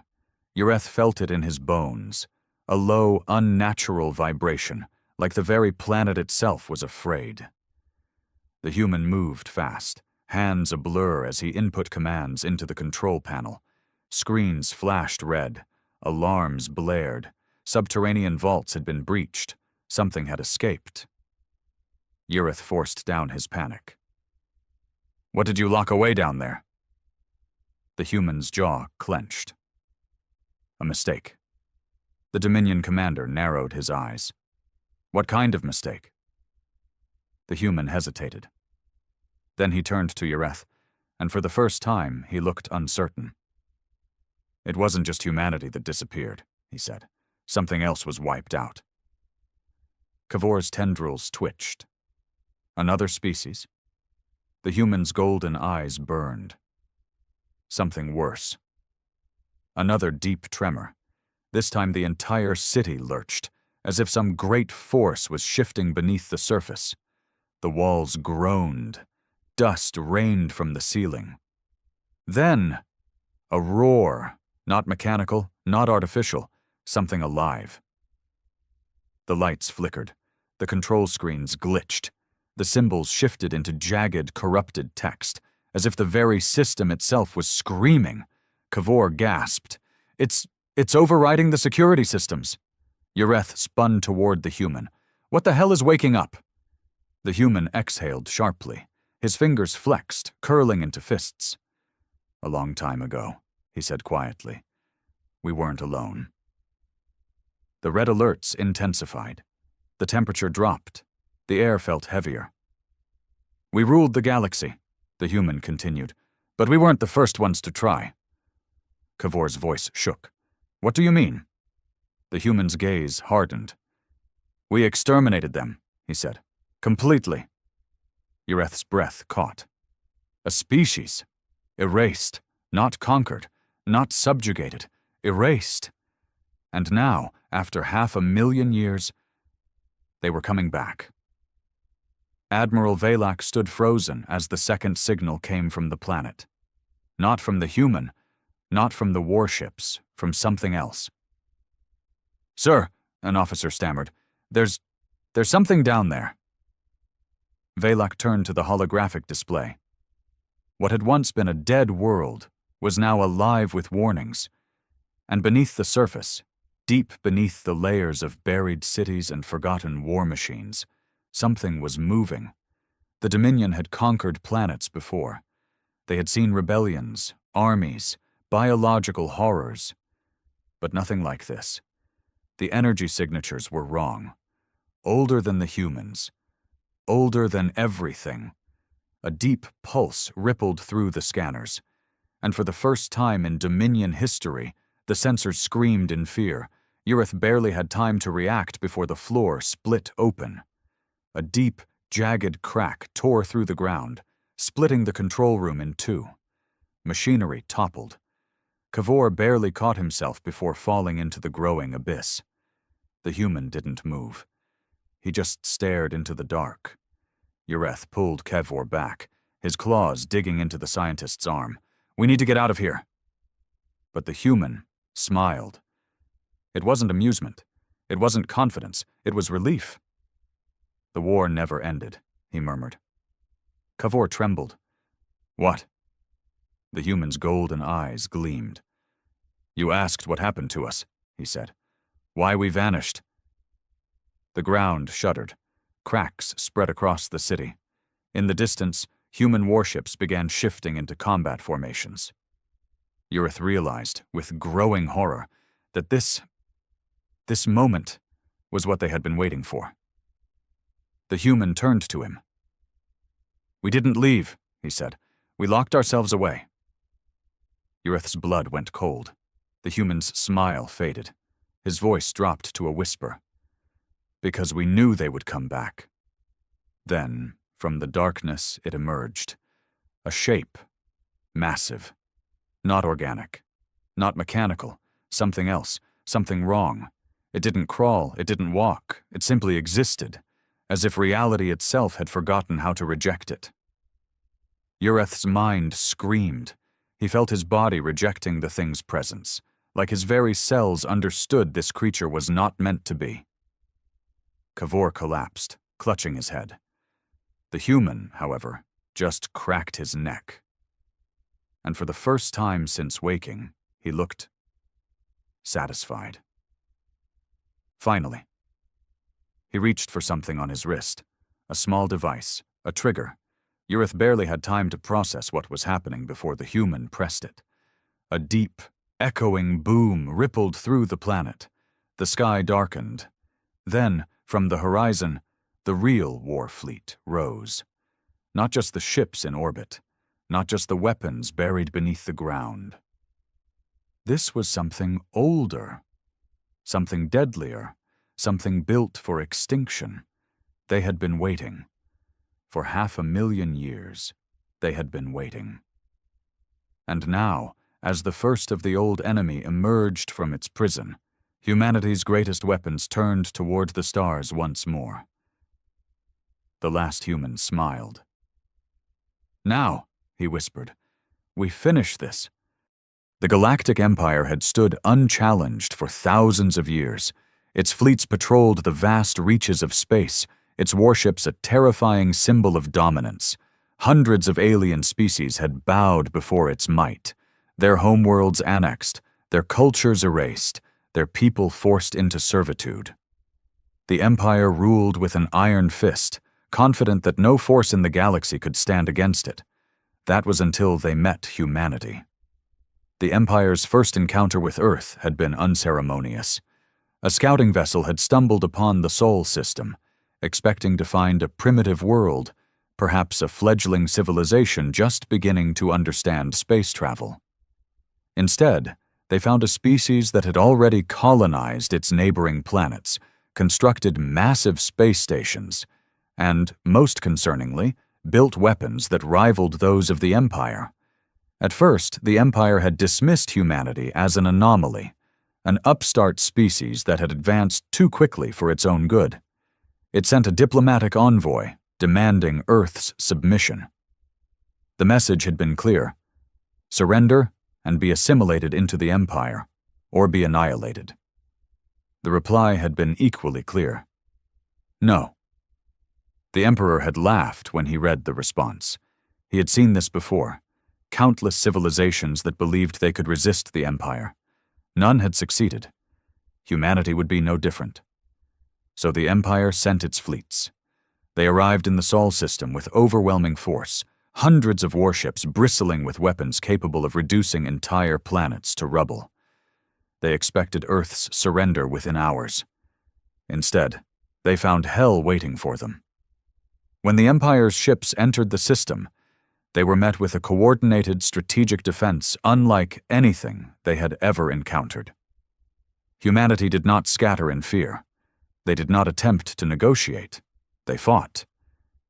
A: Ureth felt it in his bones, a low, unnatural vibration, like the very planet itself was afraid. The human moved fast, hands a blur as he input commands into the control panel. Screens flashed red, alarms blared, subterranean vaults had been breached, something had escaped. Ureth forced down his panic. "What did you lock away down there?" The human's jaw clenched. "A mistake." The Dominion commander narrowed his eyes. "What kind of mistake?" The human hesitated. Then he turned to Ureth, and for the first time he looked uncertain. "It wasn't just humanity that disappeared," he said. "Something else was wiped out." Kavor's tendrils twitched. Another species? The human's golden eyes burned. Something worse. Another deep tremor. This time the entire city lurched, as if some great force was shifting beneath the surface. The walls groaned. Dust rained from the ceiling. Then, a roar, not mechanical, not artificial, something alive. The lights flickered. The control screens glitched. The symbols shifted into jagged, corrupted text, as if the very system itself was screaming. Kavor gasped. It's overriding the security systems." Ureth spun toward the human. "What the hell is waking up?" The human exhaled sharply. His fingers flexed, curling into fists. "A long time ago," he said quietly. "We weren't alone." The red alerts intensified. The temperature dropped. The air felt heavier. "We ruled the galaxy," the human continued, "but we weren't the first ones to try." Kavor's voice shook. "What do you mean?" The human's gaze hardened. "We exterminated them," he said. "Completely." Ureth's breath caught. "A species. Erased, not conquered, not subjugated, erased. And now, after 500,000 years, they were coming back. Admiral Valak stood frozen as the second signal came from the planet. Not from the human, not from the warships, from something else. "Sir," an officer stammered, there's something down there." Valak turned to the holographic display. What had once been a dead world was now alive with warnings, and beneath the surface, deep beneath the layers of buried cities and forgotten war machines, something was moving. The Dominion had conquered planets before. They had seen rebellions, armies, biological horrors, but nothing like this. The energy signatures were wrong. Older than the humans. Older than everything. A deep pulse rippled through the scanners, and for the first time in Dominion history, the sensors screamed in fear. Ureth barely had time to react before the floor split open. A deep, jagged crack tore through the ground, splitting the control room in two. Machinery toppled. Cavor barely caught himself before falling into the growing abyss. The human didn't move. He just stared into the dark. Ureth pulled Cavor back, his claws digging into the scientist's arm. "We need to get out of here." But the human smiled. It wasn't amusement. It wasn't confidence. It was relief. "The war never ended," he murmured. Cavor trembled. "What?" The human's golden eyes gleamed. "You asked what happened to us," he said. "Why we vanished." The ground shuddered. Cracks spread across the city. In the distance, human warships began shifting into combat formations. Ureth realized, with growing horror, that this moment was what they had been waiting for. The human turned to him. "We didn't leave," he said. "We locked ourselves away." Ureth's blood went cold. The human's smile faded. His voice dropped to a whisper. "Because we knew they would come back." Then, from the darkness, it emerged. A shape. Massive. Not organic. Not mechanical. Something else. Something wrong. It didn't crawl. It didn't walk. It simply existed, as if reality itself had forgotten how to reject it. Ureth's mind screamed. He felt his body rejecting the thing's presence, like his very cells understood this creature was not meant to be. Cavor collapsed, clutching his head. The human, however, just cracked his neck. And for the first time since waking, he looked satisfied. Finally, he reached for something on his wrist, a small device, a trigger. Ureth barely had time to process what was happening before the human pressed it. A deep, echoing boom rippled through the planet. The sky darkened. Then, from the horizon, the real war fleet rose. Not just the ships in orbit, not just the weapons buried beneath the ground. This was something older, something deadlier, something built for extinction. They had been waiting. For 500,000 years, they had been waiting. And now, as the first of the old enemy emerged from its prison, humanity's greatest weapons turned toward the stars once more. The last human smiled. "Now," he whispered, "we finish this." The Galactic Empire had stood unchallenged for thousands of years. Its fleets patrolled the vast reaches of space, its warships a terrifying symbol of dominance. Hundreds of alien species had bowed before its might, their homeworlds annexed, their cultures erased, their people forced into servitude. The Empire ruled with an iron fist, confident that no force in the galaxy could stand against it. That was until they met humanity. The Empire's first encounter with Earth had been unceremonious. A scouting vessel had stumbled upon the Sol system, expecting to find a primitive world, perhaps a fledgling civilization just beginning to understand space travel. Instead, they found a species that had already colonized its neighboring planets, constructed massive space stations, and, most concerningly, built weapons that rivaled those of the Empire. At first, the Empire had dismissed humanity as an anomaly, an upstart species that had advanced too quickly for its own good. It sent a diplomatic envoy demanding Earth's submission. The message had been clear: surrender and be assimilated into the Empire, or be annihilated. The reply had been equally clear: no. The Emperor had laughed when he read the response. He had seen this before: countless civilizations that believed they could resist the Empire. None had succeeded. Humanity would be no different. So the Empire sent its fleets. They arrived in the Sol system with overwhelming force, hundreds of warships bristling with weapons capable of reducing entire planets to rubble. They expected Earth's surrender within hours. Instead, they found hell waiting for them. When the Empire's ships entered the system, they were met with a coordinated strategic defense unlike anything they had ever encountered. Humanity did not scatter in fear. They did not attempt to negotiate. They fought,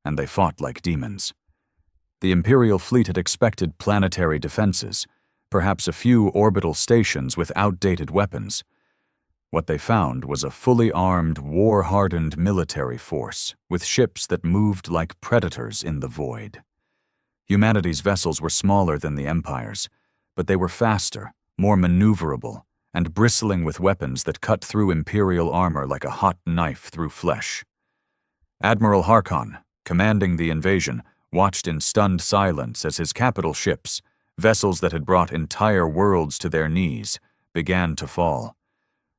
A: and they fought like demons. The Imperial fleet had expected planetary defenses, perhaps a few orbital stations with outdated weapons. What they found was a fully armed, war-hardened military force with ships that moved like predators in the void. Humanity's vessels were smaller than the Empire's, but they were faster, more maneuverable, and bristling with weapons that cut through Imperial armor like a hot knife through flesh. Admiral Harkon, commanding the invasion, watched in stunned silence as his capital ships, vessels that had brought entire worlds to their knees, began to fall.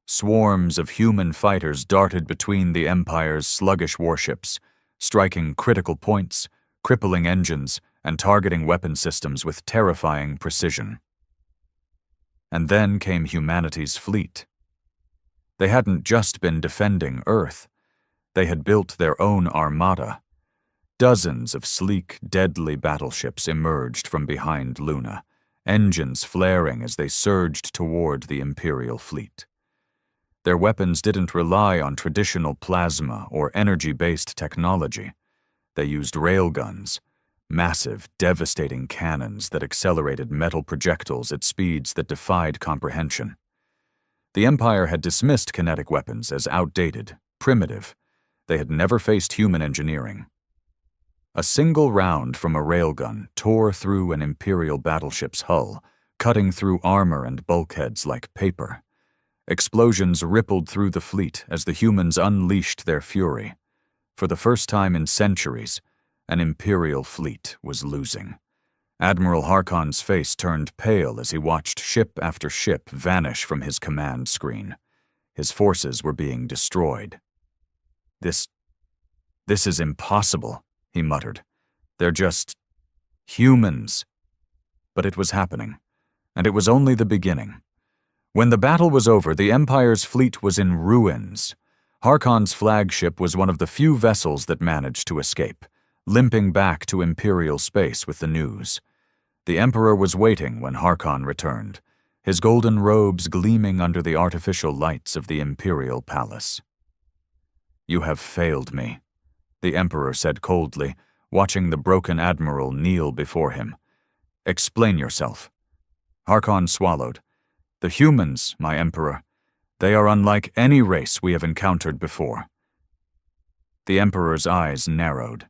A: Swarms of human fighters darted between the Empire's sluggish warships, striking critical points, crippling engines, and targeting weapon systems with terrifying precision. And then came humanity's fleet. They hadn't just been defending Earth. They had built their own armada. Dozens of sleek, deadly battleships emerged from behind Luna, engines flaring as they surged toward the Imperial fleet. Their weapons didn't rely on traditional plasma or energy-based technology. They used railguns, massive, devastating cannons that accelerated metal projectiles at speeds that defied comprehension. The Empire had dismissed kinetic weapons as outdated, primitive. They had never faced human engineering. A single round from a railgun tore through an Imperial battleship's hull, cutting through armor and bulkheads like paper. Explosions rippled through the fleet as the humans unleashed their fury. For the first time in centuries, an Imperial fleet was losing. Admiral Harkon's face turned pale as he watched ship after ship vanish from his command screen. His forces were being destroyed. This is impossible, he muttered. They're just humans. But it was happening, and it was only the beginning. When the battle was over, the Empire's fleet was in ruins. Harkon's flagship was one of the few vessels that managed to escape, limping back to Imperial space with the news. The Emperor was waiting when Harkon returned, his golden robes gleaming under the artificial lights of the Imperial palace. "You have failed me," the Emperor said coldly, watching the broken admiral kneel before him. "Explain yourself." Harkon swallowed. "The humans, my Emperor, they are unlike any race we have encountered before." The Emperor's eyes narrowed.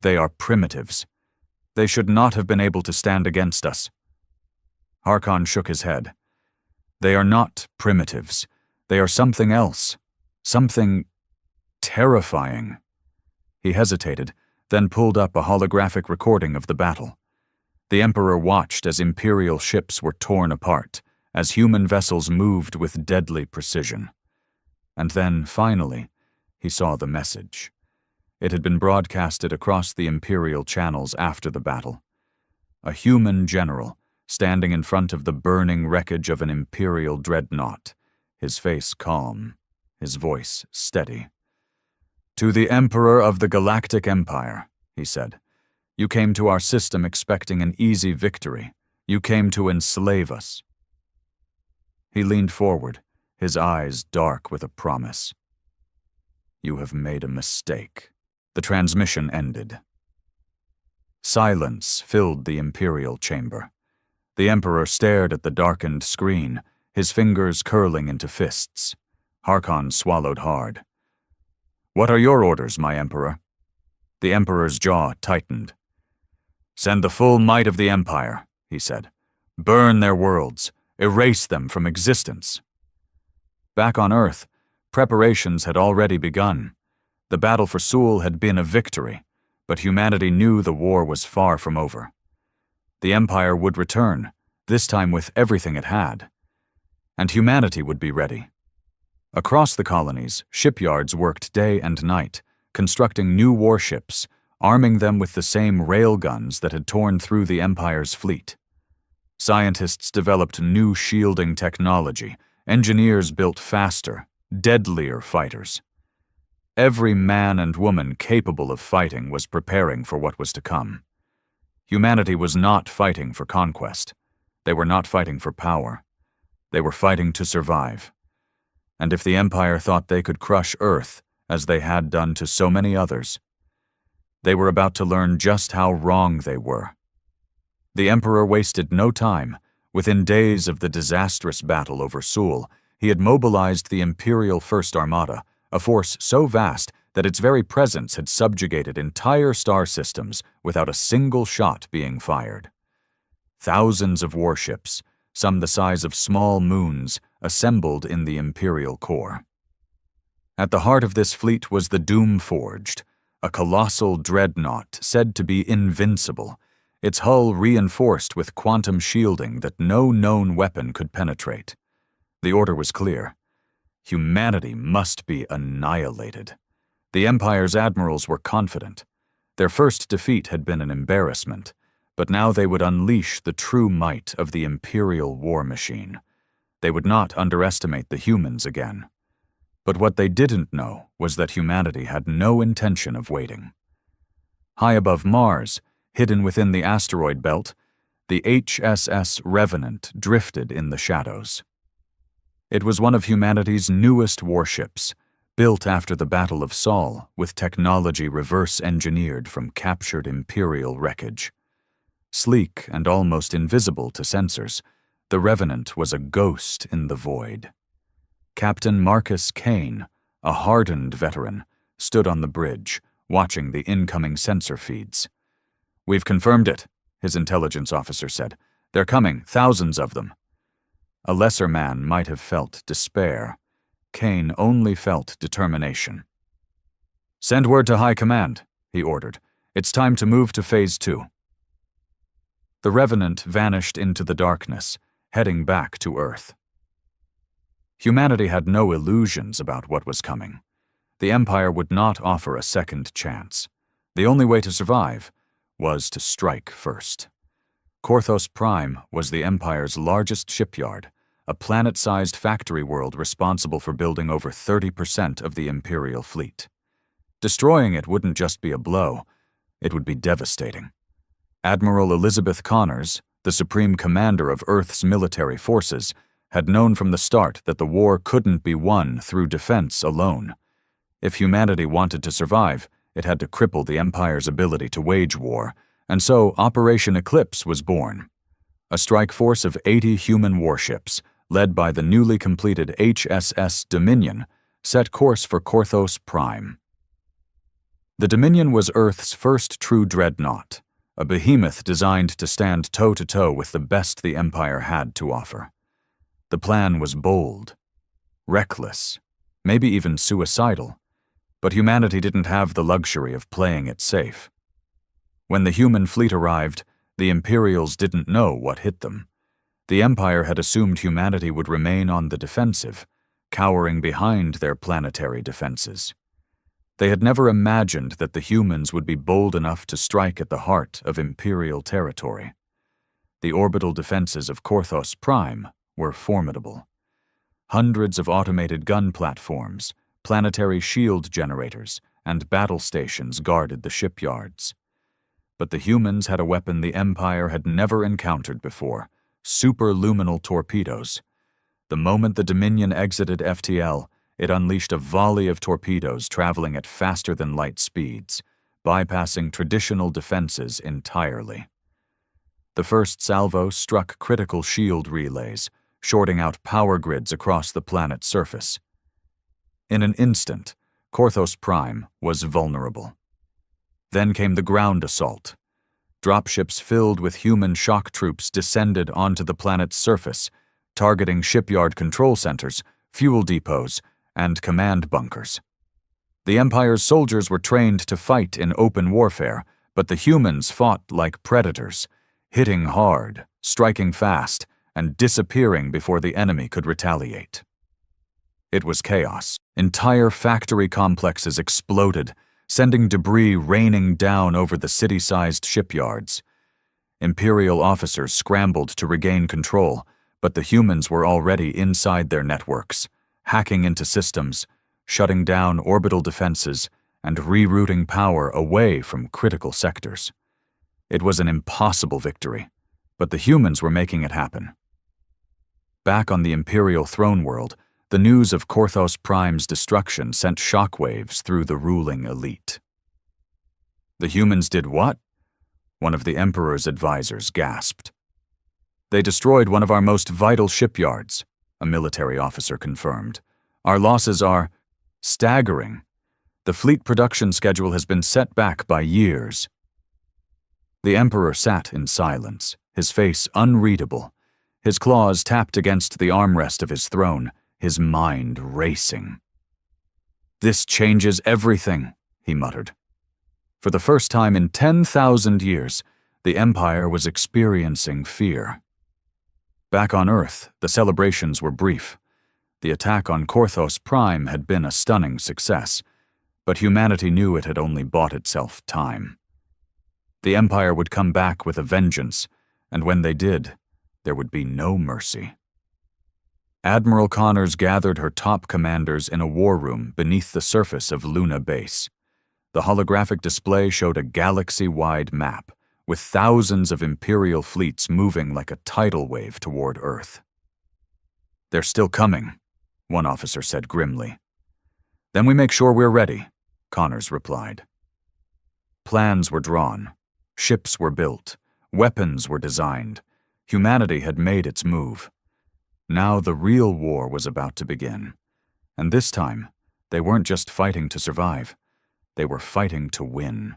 A: "They are primitives. They should not have been able to stand against us." Harkon shook his head. "They are not primitives. They are something else. Something terrifying." He hesitated, then pulled up a holographic recording of the battle. The Emperor watched as Imperial ships were torn apart, as human vessels moved with deadly precision. And then, finally, he saw the message. It had been broadcasted across the Imperial channels after the battle. A human general, standing in front of the burning wreckage of an Imperial dreadnought, his face calm, his voice steady. "To the Emperor of the Galactic Empire," he said, "you came to our system expecting an easy victory. You came to enslave us." He leaned forward, his eyes dark with a promise. "You have made a mistake." The transmission ended. Silence filled the Imperial chamber. The Emperor stared at the darkened screen, his fingers curling into fists. Harkon swallowed hard. "What are your orders, my Emperor?" The Emperor's jaw tightened. "Send the full might of the Empire," he said. "Burn their worlds. Erase them from existence." Back on Earth, preparations had already begun. The battle for Sul had been a victory, but humanity knew the war was far from over. The Empire would return, this time with everything it had. And humanity would be ready. Across the colonies, shipyards worked day and night, constructing new warships, arming them with the same railguns that had torn through the Empire's fleet. Scientists developed new shielding technology. Engineers built faster, deadlier fighters. Every man and woman capable of fighting was preparing for what was to come. Humanity was not fighting for conquest. They were not fighting for power. They were fighting to survive. And if the Empire thought they could crush Earth, as they had done to so many others, they were about to learn just how wrong they were. The Emperor wasted no time. Within days of the disastrous battle over Sul, he had mobilized the Imperial First Armada, a force so vast that its very presence had subjugated entire star systems without a single shot being fired. Thousands of warships, some the size of small moons, assembled in the Imperial core. At the heart of this fleet was the Doom-Forged, a colossal dreadnought said to be invincible, its hull reinforced with quantum shielding that no known weapon could penetrate. The order was clear. Humanity must be annihilated. The Empire's admirals were confident. Their first defeat had been an embarrassment, but now they would unleash the true might of the Imperial war machine. They would not underestimate the humans again. But what they didn't know was that humanity had no intention of waiting. High above Mars, hidden within the asteroid belt, the HSS Revenant drifted in the shadows. It was one of humanity's newest warships, built after the Battle of Sol with technology reverse-engineered from captured Imperial wreckage. Sleek and almost invisible to sensors, the Revenant was a ghost in the void. Captain Marcus Kane, a hardened veteran, stood on the bridge, watching the incoming sensor feeds. "We've confirmed it," his intelligence officer said. "They're coming, thousands of them." A lesser man might have felt despair. Kane only felt determination. "Send word to High Command," he ordered. "It's time to move to Phase 2. The Revenant vanished into the darkness, heading back to Earth. Humanity had no illusions about what was coming. The Empire would not offer a second chance. The only way to survive was to strike first. Korthos Prime was the Empire's largest shipyard, a planet-sized factory world responsible for building over 30% of the Imperial fleet. Destroying it wouldn't just be a blow, it would be devastating. Admiral Elizabeth Connors, the supreme commander of Earth's military forces, had known from the start that the war couldn't be won through defense alone. If humanity wanted to survive, it had to cripple the Empire's ability to wage war, and so Operation Eclipse was born. A strike force of 80 human warships, led by the newly completed HSS Dominion, set course for Korthos Prime. The Dominion was Earth's first true dreadnought, a behemoth designed to stand toe-to-toe with the best the Empire had to offer. The plan was bold, reckless, maybe even suicidal, but humanity didn't have the luxury of playing it safe. When the human fleet arrived, the Imperials didn't know what hit them. The Empire had assumed humanity would remain on the defensive, cowering behind their planetary defenses. They had never imagined that the humans would be bold enough to strike at the heart of Imperial territory. The orbital defenses of Korthos Prime were formidable. Hundreds of automated gun platforms, planetary shield generators, and battle stations guarded the shipyards. But the humans had a weapon the Empire had never encountered before: superluminal torpedoes. The moment the Dominion exited FTL, it unleashed a volley of torpedoes traveling at faster-than-light speeds, bypassing traditional defenses entirely. The first salvo struck critical shield relays, shorting out power grids across the planet's surface. In an instant, Korthos Prime was vulnerable. Then came the ground assault. Dropships filled with human shock troops descended onto the planet's surface, targeting shipyard control centers, fuel depots, and command bunkers. The Empire's soldiers were trained to fight in open warfare, but the humans fought like predators, hitting hard, striking fast, and disappearing before the enemy could retaliate. It was chaos. Entire factory complexes exploded, sending debris raining down over the city-sized shipyards. Imperial officers scrambled to regain control, but the humans were already inside their networks, hacking into systems, shutting down orbital defenses, and rerouting power away from critical sectors. It was an impossible victory, but the humans were making it happen. Back on the Imperial throne world, the news of Korthos Prime's destruction sent shockwaves through the ruling elite. "The humans did what?" one of the Emperor's advisors gasped. "They destroyed one of our most vital shipyards," a military officer confirmed. "Our losses are staggering. The fleet production schedule has been set back by years." The Emperor sat in silence, his face unreadable. His claws tapped against the armrest of his throne, his mind racing. "This changes everything," he muttered. For the first time in 10,000 years, the Empire was experiencing fear. Back on Earth, the celebrations were brief. The attack on Korthos Prime had been a stunning success, but humanity knew it had only bought itself time. The Empire would come back with a vengeance, and when they did, there would be no mercy. Admiral Connors gathered her top commanders in a war room beneath the surface of Luna Base. The holographic display showed a galaxy-wide map, with thousands of Imperial fleets moving like a tidal wave toward Earth. "They're still coming," one officer said grimly. "Then we make sure we're ready," Connors replied. Plans were drawn. Ships were built. Weapons were designed. Humanity had made its move. Now the real war was about to begin. And this time, they weren't just fighting to survive. They were fighting to win.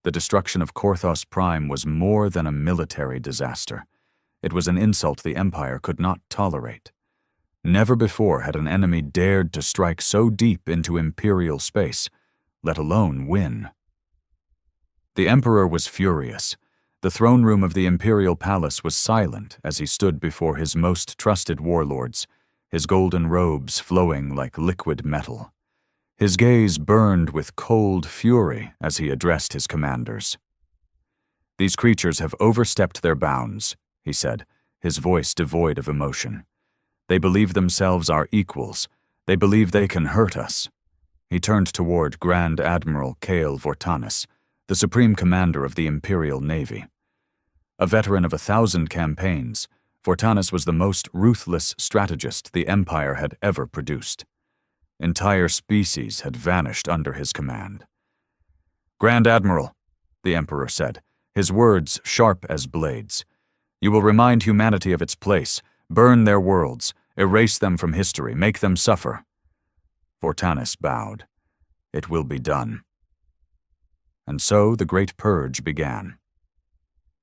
A: The destruction of Korthos Prime was more than a military disaster. It was an insult the Empire could not tolerate. Never before had an enemy dared to strike so deep into Imperial space, let alone win. The Emperor was furious. The throne room of the Imperial Palace was silent as he stood before his most trusted warlords, his golden robes flowing like liquid metal. His gaze burned with cold fury as he addressed his commanders. "These creatures have overstepped their bounds," he said, his voice devoid of emotion. "They believe themselves our equals. They believe they can hurt us." He turned toward Grand Admiral Kael Vortanis, the Supreme Commander of the Imperial Navy. A veteran of 1,000 campaigns, Vortanis was the most ruthless strategist the Empire had ever produced. Entire species had vanished under his command. "Grand Admiral," the Emperor said, his words sharp as blades, "you will remind humanity of its place, burn their worlds, erase them from history, make them suffer." Vortanis bowed. "It will be done." And so the Great Purge began.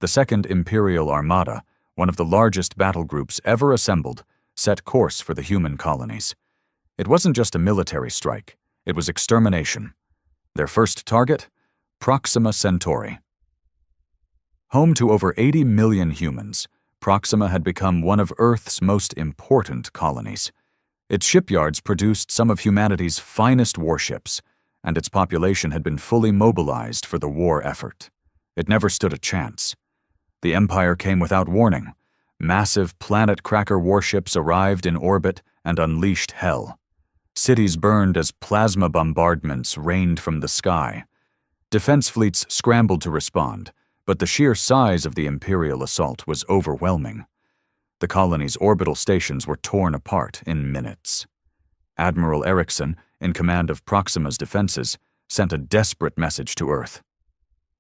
A: The Second Imperial Armada, one of the largest battle groups ever assembled, set course for the human colonies. It wasn't just a military strike, it was extermination. Their first target? Proxima Centauri. Home to over 80 million humans, Proxima had become one of Earth's most important colonies. Its shipyards produced some of humanity's finest warships, and its population had been fully mobilized for the war effort. It never stood a chance. The Empire came without warning. Massive planet-cracker warships arrived in orbit and unleashed hell. Cities burned as plasma bombardments rained from the sky. Defense fleets scrambled to respond, but the sheer size of the Imperial assault was overwhelming. The colony's orbital stations were torn apart in minutes. Admiral Erickson, in command of Proxima's defenses, sent a desperate message to Earth.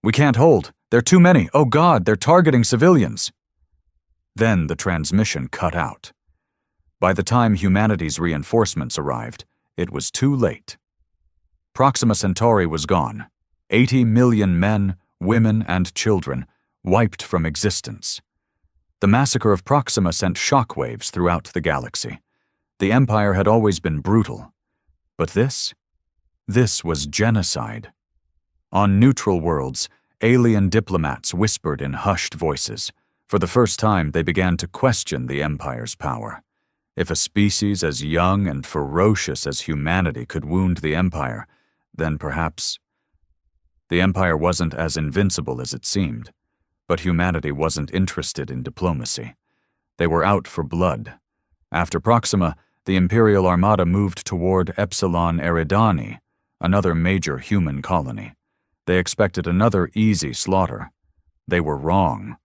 A: "We can't hold. They're too many. Oh God, they're targeting civilians. Then the transmission cut out. By the time humanity's reinforcements arrived, it was too late. Proxima Centauri was gone. 80 million men, women, and children wiped from existence. The massacre of Proxima sent shockwaves throughout the galaxy. The Empire had always been brutal. But this was genocide. On neutral worlds, alien diplomats whispered in hushed voices. For the first time, they began to question the Empire's power. If a species as young and ferocious as humanity could wound the Empire, then perhaps... The Empire wasn't as invincible as it seemed, but humanity wasn't interested in diplomacy. They were out for blood. After Proxima, the Imperial Armada moved toward Epsilon Eridani, another major human colony. They expected another easy slaughter. They were wrong.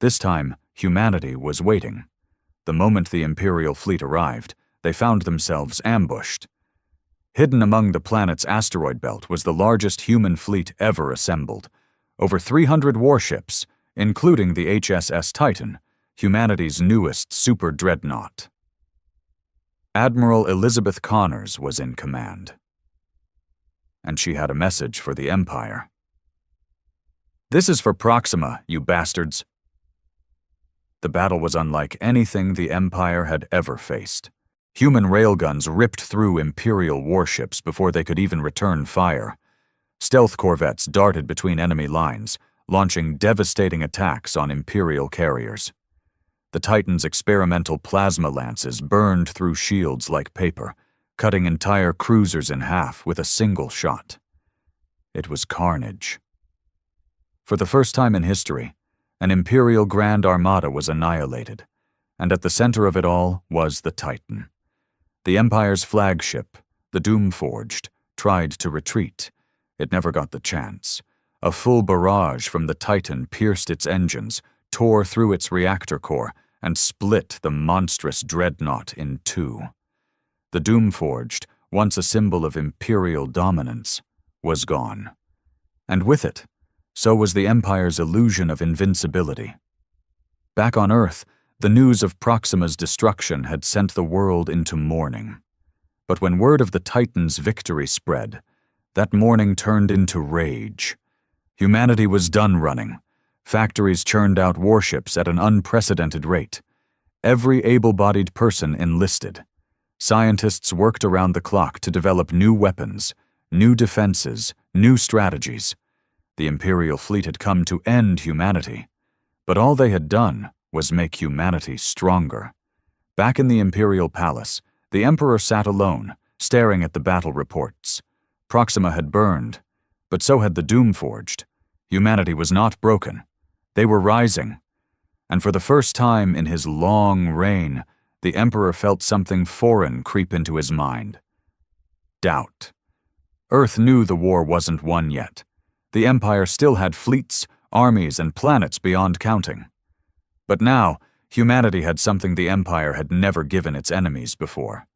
A: This time, humanity was waiting. The moment the Imperial fleet arrived, they found themselves ambushed. Hidden among the planet's asteroid belt was the largest human fleet ever assembled. Over 300 warships, including the HSS Titan, humanity's newest super dreadnought. Admiral Elizabeth Connors was in command. And she had a message for the Empire. "This is for Proxima, you bastards." The battle was unlike anything the Empire had ever faced. Human railguns ripped through Imperial warships before they could even return fire. Stealth corvettes darted between enemy lines, launching devastating attacks on Imperial carriers. The Titan's experimental plasma lances burned through shields like paper, cutting entire cruisers in half with a single shot. It was carnage. For the first time in history, an Imperial Grand Armada was annihilated, and at the center of it all was the Titan. The Empire's flagship, the Doomforged, tried to retreat. It never got the chance. A full barrage from the Titan pierced its engines, tore through its reactor core, and split the monstrous dreadnought in two. The Doomforged, once a symbol of Imperial dominance, was gone. And with it, so was the Empire's illusion of invincibility. Back on Earth, the news of Proxima's destruction had sent the world into mourning. But when word of the Titan's victory spread, that mourning turned into rage. Humanity was done running. Factories churned out warships at an unprecedented rate. Every able-bodied person enlisted. Scientists worked around the clock to develop new weapons, new defenses, new strategies. The Imperial fleet had come to end humanity, but all they had done was make humanity stronger. Back in the Imperial Palace, the Emperor sat alone, staring at the battle reports. Proxima had burned, but so had the Doomforged. Humanity was not broken. They were rising. And for the first time in his long reign, the Emperor felt something foreign creep into his mind. Doubt. Earth knew the war wasn't won yet. The Empire still had fleets, armies, and planets beyond counting. But now, humanity had something the Empire had never given its enemies before.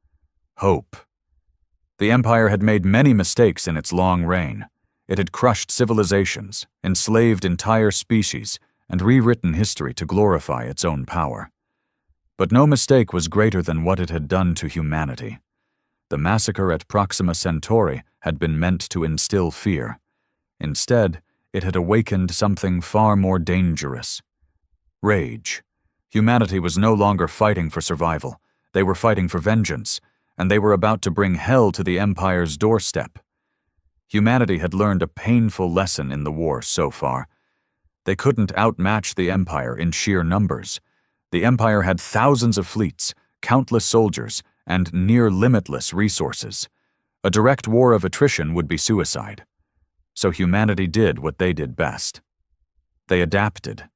A: Hope. The Empire had made many mistakes in its long reign. It had crushed civilizations, enslaved entire species, and rewritten history to glorify its own power. But no mistake was greater than what it had done to humanity. The massacre at Proxima Centauri had been meant to instill fear. Instead, it had awakened something far more dangerous. Rage. Humanity was no longer fighting for survival. They were fighting for vengeance, and they were about to bring hell to the Empire's doorstep. Humanity had learned a painful lesson in the war so far. They couldn't outmatch the Empire in sheer numbers. The Empire had thousands of fleets, countless soldiers, and near-limitless resources. A direct war of attrition would be suicide. So humanity did what they did best. They adapted.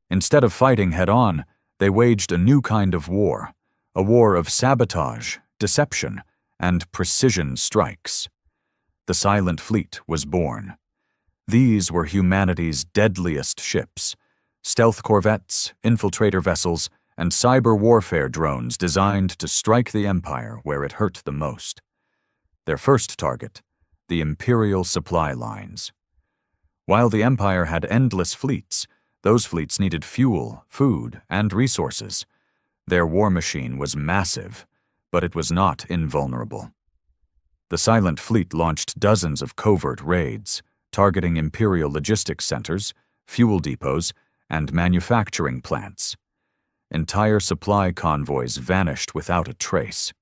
A: Instead of fighting head-on, they waged a new kind of war, a war of sabotage, deception, and precision strikes. The Silent Fleet was born. These were humanity's deadliest ships, stealth corvettes, infiltrator vessels, and cyber warfare drones designed to strike the Empire where it hurt the most. Their first target, the Imperial supply lines. While the Empire had endless fleets, those fleets needed fuel, food, and resources. Their war machine was massive, but it was not invulnerable. The Silent Fleet launched dozens of covert raids, targeting Imperial logistics centers, fuel depots, and manufacturing plants. Entire supply convoys vanished without a trace.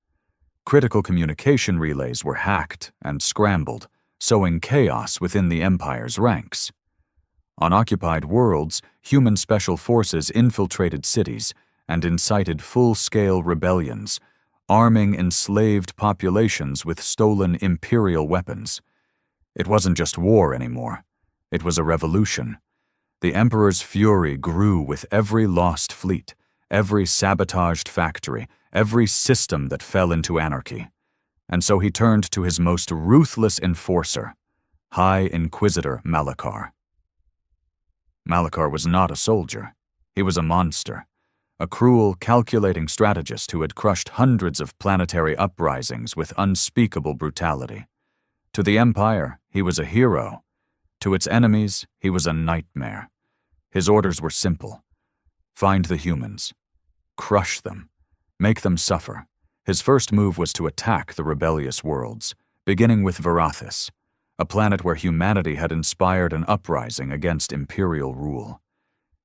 A: Critical communication relays were hacked and scrambled, sowing chaos within the Empire's ranks. On occupied worlds, human special forces infiltrated cities and incited full-scale rebellions, arming enslaved populations with stolen Imperial weapons. It wasn't just war anymore. It was a revolution. The Emperor's fury grew with every lost fleet, every sabotaged factory, every system that fell into anarchy. And so he turned to his most ruthless enforcer, High Inquisitor Malachar. Malachar was not a soldier. He was a monster, a cruel, calculating strategist who had crushed hundreds of planetary uprisings with unspeakable brutality. To the Empire, he was a hero. To its enemies, he was a nightmare. His orders were simple. Find the humans. Crush them. Make them suffer. His first move was to attack the rebellious worlds, beginning with Verathis, a planet where humanity had inspired an uprising against Imperial rule.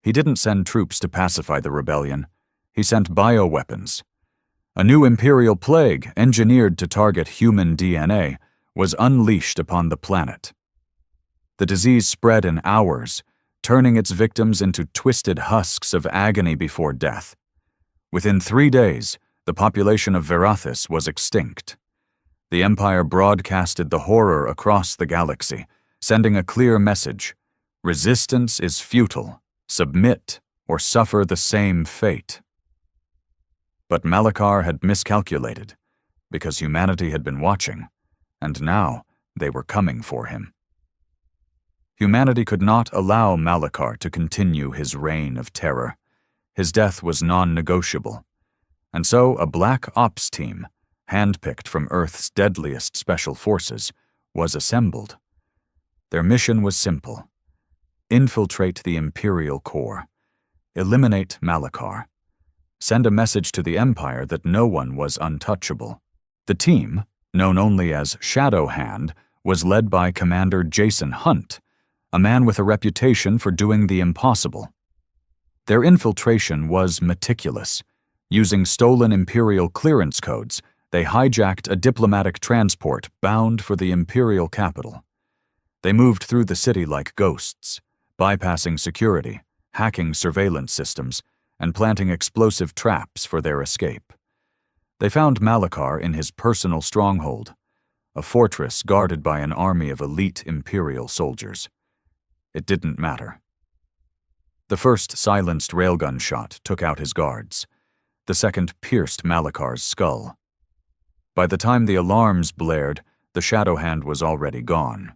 A: He didn't send troops to pacify the rebellion. He sent bioweapons. A new Imperial plague, engineered to target human DNA, was unleashed upon the planet. The disease spread in hours, turning its victims into twisted husks of agony before death. Within 3 days, the population of Verathis was extinct. The Empire broadcasted the horror across the galaxy, sending a clear message: resistance is futile. Submit or suffer the same fate. But Malachar had miscalculated, because humanity had been watching, and now they were coming for him. Humanity could not allow Malachar to continue his reign of terror. His death was non-negotiable. And so a Black Ops team, handpicked from Earth's deadliest special forces, was assembled. Their mission was simple: infiltrate the Imperial core, eliminate Malachar, send a message to the Empire that no one was untouchable. The team, known only as Shadow Hand, was led by Commander Jason Hunt, a man with a reputation for doing the impossible. Their infiltration was meticulous. Using stolen Imperial clearance codes, they hijacked a diplomatic transport bound for the Imperial capital. They moved through the city like ghosts, bypassing security, hacking surveillance systems, and planting explosive traps for their escape. They found Malachar in his personal stronghold, a fortress guarded by an army of elite Imperial soldiers. It didn't matter. The first silenced railgun shot took out his guards. The second pierced Malachar's skull. By the time the alarms blared, the Shadow Hand was already gone,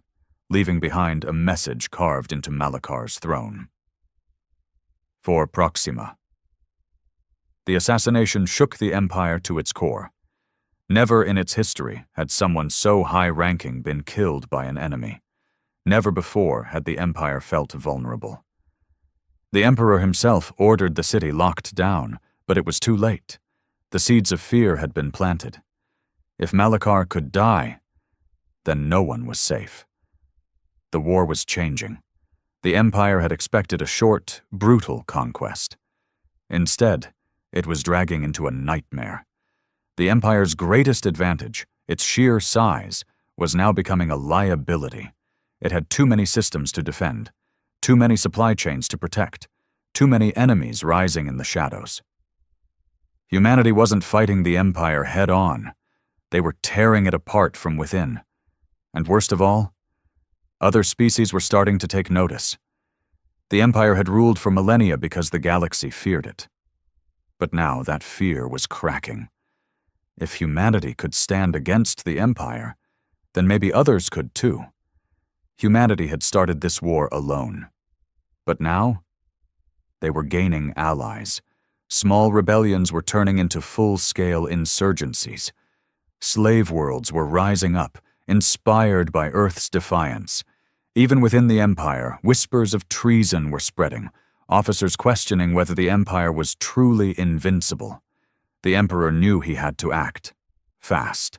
A: leaving behind a message carved into Malachar's throne. For Proxima. The assassination shook the Empire to its core. Never in its history had someone so high-ranking been killed by an enemy. Never before had the Empire felt vulnerable. The Emperor himself ordered the city locked down, but it was too late. The seeds of fear had been planted. If Malachar could die, then no one was safe. The war was changing. The Empire had expected a short, brutal conquest. Instead, it was dragging into a nightmare. The Empire's greatest advantage, its sheer size, was now becoming a liability. It had too many systems to defend, too many supply chains to protect, too many enemies rising in the shadows. Humanity wasn't fighting the Empire head-on. They were tearing it apart from within. And worst of all, other species were starting to take notice. The Empire had ruled for millennia because the galaxy feared it. But now that fear was cracking. If humanity could stand against the Empire, then maybe others could too. Humanity had started this war alone. But now, they were gaining allies. Small rebellions were turning into full-scale insurgencies. Slave worlds were rising up, inspired by Earth's defiance. Even within the Empire, whispers of treason were spreading, officers questioning whether the Empire was truly invincible. The Emperor knew he had to act, fast,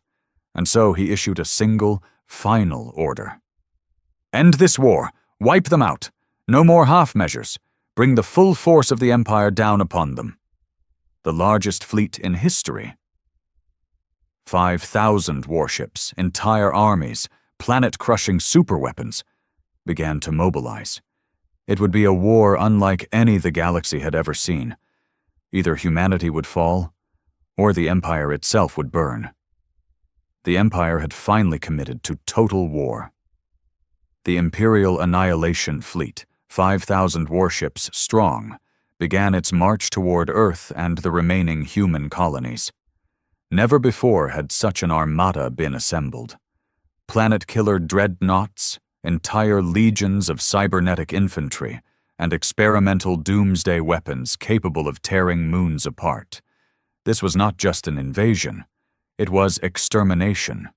A: and so he issued a single, final order. End this war! Wipe them out! No more half measures! Bring the full force of the Empire down upon them. The largest fleet in history. 5,000 warships, entire armies, planet-crushing superweapons began to mobilize. It would be a war unlike any the galaxy had ever seen. Either humanity would fall, or the Empire itself would burn. The Empire had finally committed to total war. The Imperial Annihilation Fleet, 5,000 warships strong, began its march toward Earth and the remaining human colonies. Never before had such an armada been assembled. Planet-killer dreadnoughts, entire legions of cybernetic infantry, and experimental doomsday weapons capable of tearing moons apart. This was not just an invasion, it was extermination.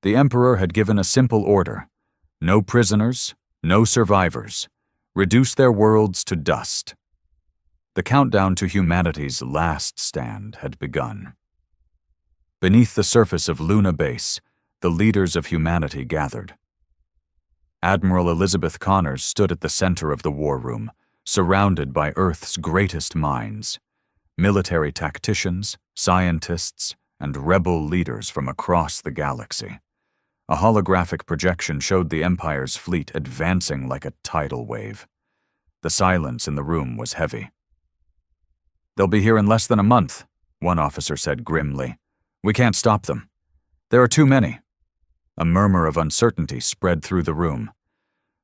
A: The Emperor had given a simple order: no prisoners, no survivors. Reduce their worlds to dust. The countdown to humanity's last stand had begun. Beneath the surface of Luna Base, the leaders of humanity gathered. Admiral Elizabeth Connors stood at the center of the war room, surrounded by Earth's greatest minds, military tacticians, scientists, and rebel leaders from across the galaxy. A holographic projection showed the Empire's fleet advancing like a tidal wave. The silence in the room was heavy. "They'll be here in less than a month," one officer said grimly. "We can't stop them. There are too many." A murmur of uncertainty spread through the room.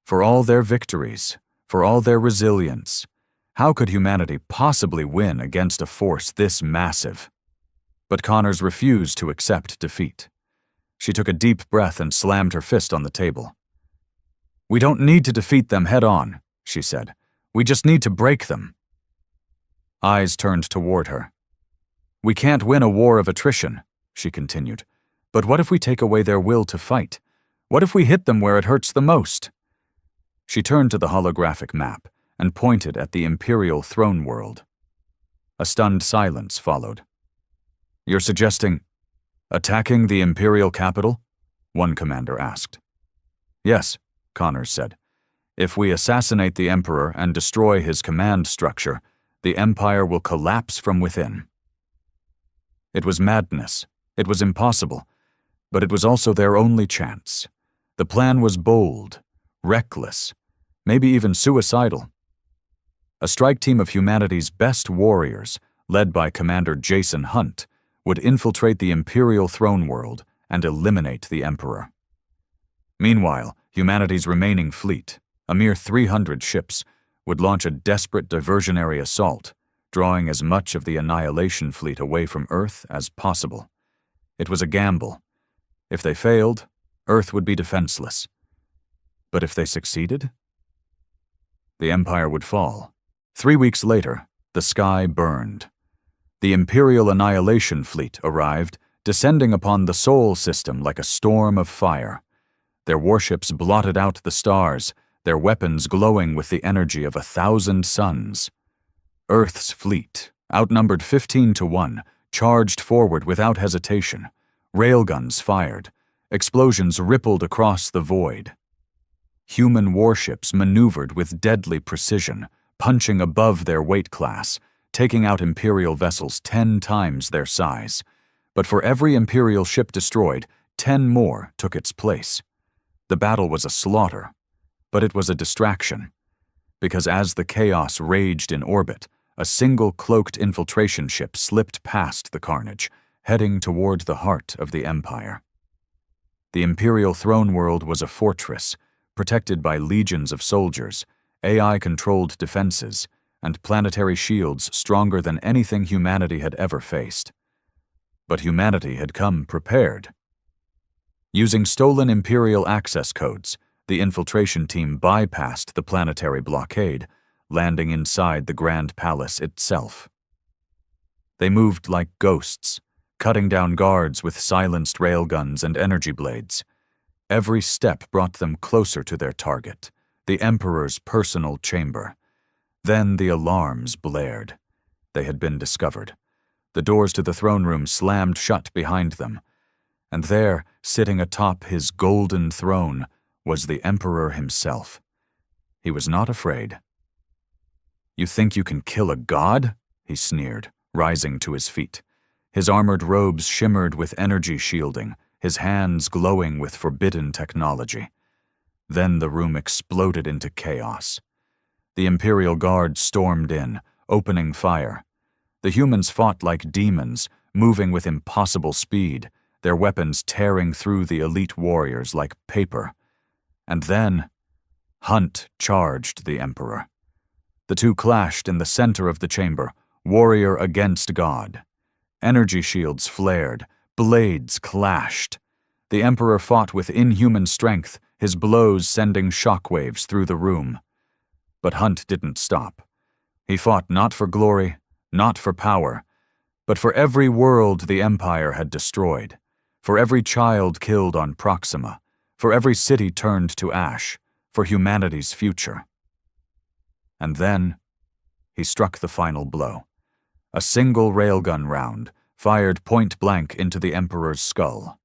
A: For all their victories, for all their resilience, how could humanity possibly win against a force this massive? But Connors refused to accept defeat. She took a deep breath and slammed her fist on the table. "We don't need to defeat them head-on," she said. "We just need to break them." Eyes turned toward her. "We can't win a war of attrition," she continued. "But what if we take away their will to fight? What if we hit them where it hurts the most?" She turned to the holographic map and pointed at the Imperial throne world. A stunned silence followed. "You're suggesting attacking the Imperial capital?" one commander asked. "Yes," Connors said. "If we assassinate the Emperor and destroy his command structure, the Empire will collapse from within." It was madness. It was impossible. But it was also their only chance. The plan was bold, reckless, maybe even suicidal. A strike team of humanity's best warriors, led by Commander Jason Hunt, would infiltrate the Imperial throne world and eliminate the Emperor. Meanwhile, humanity's remaining fleet, a mere 300 ships, would launch a desperate diversionary assault, drawing as much of the Annihilation Fleet away from Earth as possible. It was a gamble. If they failed, Earth would be defenseless. But if they succeeded? The Empire would fall. 3 weeks later, the sky burned. The Imperial Annihilation Fleet arrived, descending upon the Sol system like a storm of fire. Their warships blotted out the stars, their weapons glowing with the energy of 1,000 suns. Earth's fleet, outnumbered 15-1, charged forward without hesitation. Railguns fired. Explosions rippled across the void. Human warships maneuvered with deadly precision, punching above their weight class, taking out Imperial vessels 10 times their size. But for every Imperial ship destroyed, 10 more took its place. The battle was a slaughter, but it was a distraction, because as the chaos raged in orbit, a single cloaked infiltration ship slipped past the carnage, heading toward the heart of the Empire. The Imperial throne world was a fortress, protected by legions of soldiers, AI-controlled defenses, and planetary shields stronger than anything humanity had ever faced. But humanity had come prepared. Using stolen Imperial access codes, the infiltration team bypassed the planetary blockade, landing inside the Grand Palace itself. They moved like ghosts, cutting down guards with silenced railguns and energy blades. Every step brought them closer to their target, the Emperor's personal chamber. Then the alarms blared. They had been discovered. The doors to the throne room slammed shut behind them. And there, sitting atop his golden throne, was the Emperor himself. He was not afraid. "You think you can kill a god?" he sneered, rising to his feet. His armored robes shimmered with energy shielding, his hands glowing with forbidden technology. Then the room exploded into chaos. The Imperial Guard stormed in, opening fire. The humans fought like demons, moving with impossible speed, their weapons tearing through the elite warriors like paper. And then, Hunt charged the Emperor. The two clashed in the center of the chamber, warrior against god. Energy shields flared, blades clashed. The Emperor fought with inhuman strength, his blows sending shockwaves through the room. But Hunt didn't stop. He fought not for glory, not for power, but for every world the Empire had destroyed, for every child killed on Proxima, for every city turned to ash, for humanity's future. And then, he struck the final blow. A single railgun round, fired point-blank into the Emperor's skull.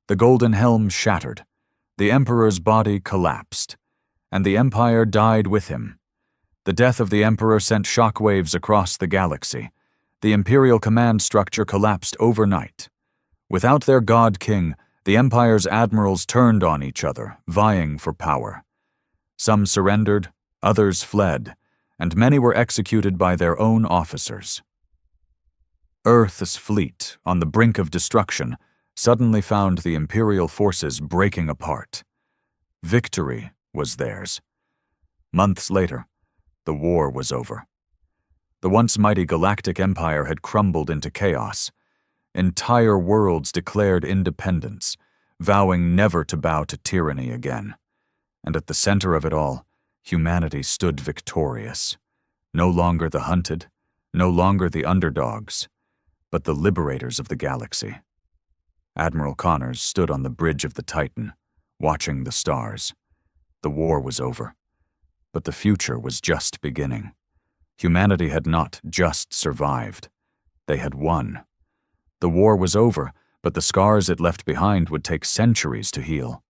A: The golden helm shattered, the Emperor's body collapsed, and the Empire died with him. The death of the Emperor sent shockwaves across the galaxy. The Imperial command structure collapsed overnight. Without their God King, the Empire's admirals turned on each other, vying for power. Some surrendered, others fled, and many were executed by their own officers. Earth's fleet, on the brink of destruction, suddenly found the Imperial forces breaking apart. Victory was theirs. Months later, the war was over. The once mighty galactic empire had crumbled into chaos. Entire worlds declared independence, vowing never to bow to tyranny again. And at the center of it all, humanity stood victorious. No longer the hunted, no longer the underdogs, but the liberators of the galaxy. Admiral Connors stood on the bridge of the Titan, watching the stars. The war was over, but the future was just beginning. Humanity had not just survived. They had won. The war was over, but the scars it left behind would take centuries to heal.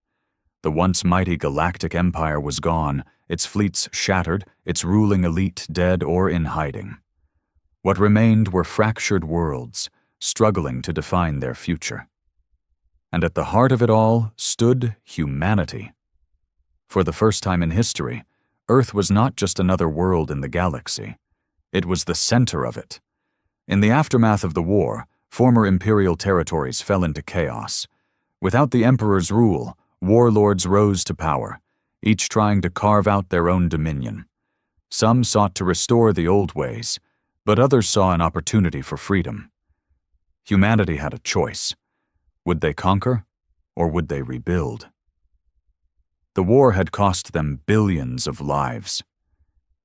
A: The once mighty galactic empire was gone, its fleets shattered, its ruling elite dead or in hiding. What remained were fractured worlds, struggling to define their future. And at the heart of it all stood humanity. For the first time in history, Earth was not just another world in the galaxy. It was the center of it. In the aftermath of the war, former imperial territories fell into chaos. Without the Emperor's rule, warlords rose to power, each trying to carve out their own dominion. Some sought to restore the old ways, but others saw an opportunity for freedom. Humanity had a choice. Would they conquer, or would they rebuild? The war had cost them billions of lives.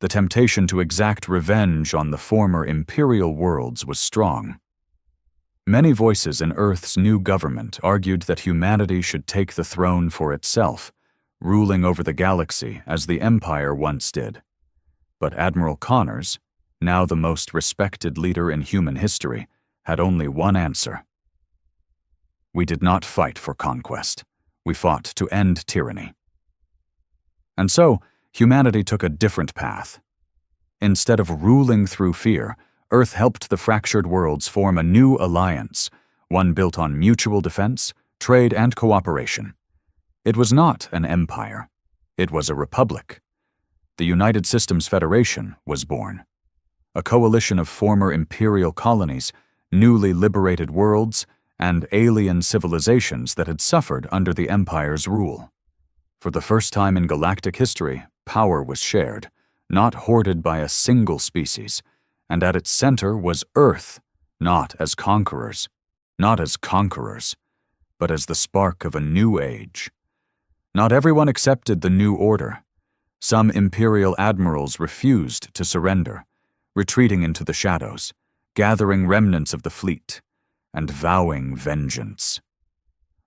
A: The temptation to exact revenge on the former imperial worlds was strong. Many voices in Earth's new government argued that humanity should take the throne for itself, ruling over the galaxy as the Empire once did. But Admiral Connors, now the most respected leader in human history, had only one answer. We did not fight for conquest. We fought to end tyranny. And so, humanity took a different path. Instead of ruling through fear, Earth helped the fractured worlds form a new alliance, one built on mutual defense, trade, and cooperation. It was not an empire. It was a republic. The United Systems Federation was born. A coalition of former imperial colonies, newly liberated worlds, and alien civilizations that had suffered under the Empire's rule. For the first time in galactic history, power was shared, not hoarded by a single species, and at its center was Earth, not as conquerors, but as the spark of a new age. Not everyone accepted the new order. Some imperial admirals refused to surrender, retreating into the shadows, gathering remnants of the fleet, and vowing vengeance.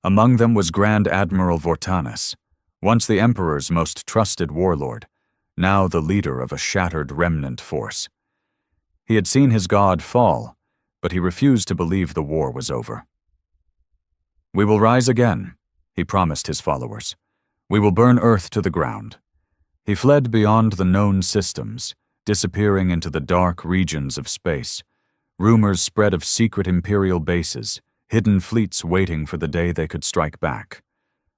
A: Among them was Grand Admiral Vortanus, once the Emperor's most trusted warlord, now the leader of a shattered remnant force. He had seen his god fall, but he refused to believe the war was over. "We will rise again," he promised his followers. "We will burn Earth to the ground." He fled beyond the known systems, disappearing into the dark regions of space. Rumors spread of secret Imperial bases, hidden fleets waiting for the day they could strike back.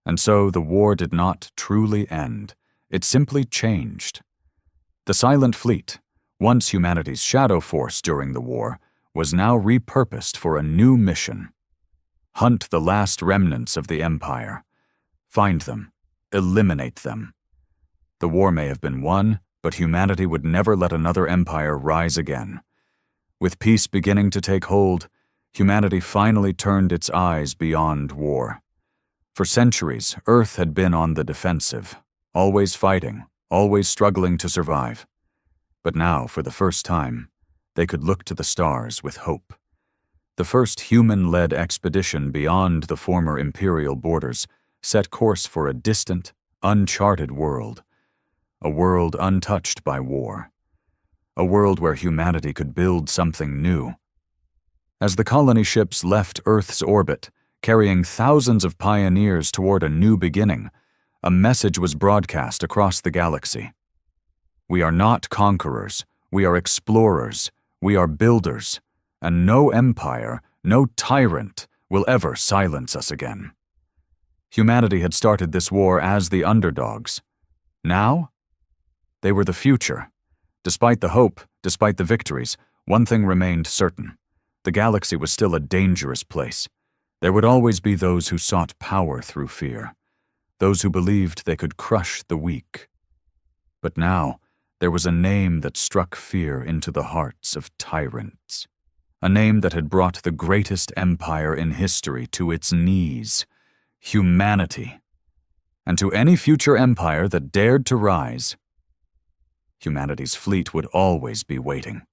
A: And so the war did not truly end. It simply changed. The Silent Fleet, once humanity's shadow force during the war, was now repurposed for a new mission. Hunt the last remnants of the Empire. Find them. Eliminate them. The war may have been won, but humanity would never let another empire rise again. With peace beginning to take hold, humanity finally turned its eyes beyond war. For centuries, Earth had been on the defensive, always fighting, always struggling to survive. But now, for the first time, they could look to the stars with hope. The first human-led expedition beyond the former imperial borders set course for a distant, uncharted world. A world untouched by war. A world where humanity could build something new. As the colony ships left Earth's orbit, carrying thousands of pioneers toward a new beginning, a message was broadcast across the galaxy. We are not conquerors, we are explorers, we are builders, and no empire, no tyrant will ever silence us again. Humanity had started this war as the underdogs. Now, they were the future. Despite the hope, despite the victories, one thing remained certain. The galaxy was still a dangerous place. There would always be those who sought power through fear, those who believed they could crush the weak. But now, there was a name that struck fear into the hearts of tyrants. A name that had brought the greatest empire in history to its knees. Humanity. And to any future empire that dared to rise, humanity's fleet would always be waiting.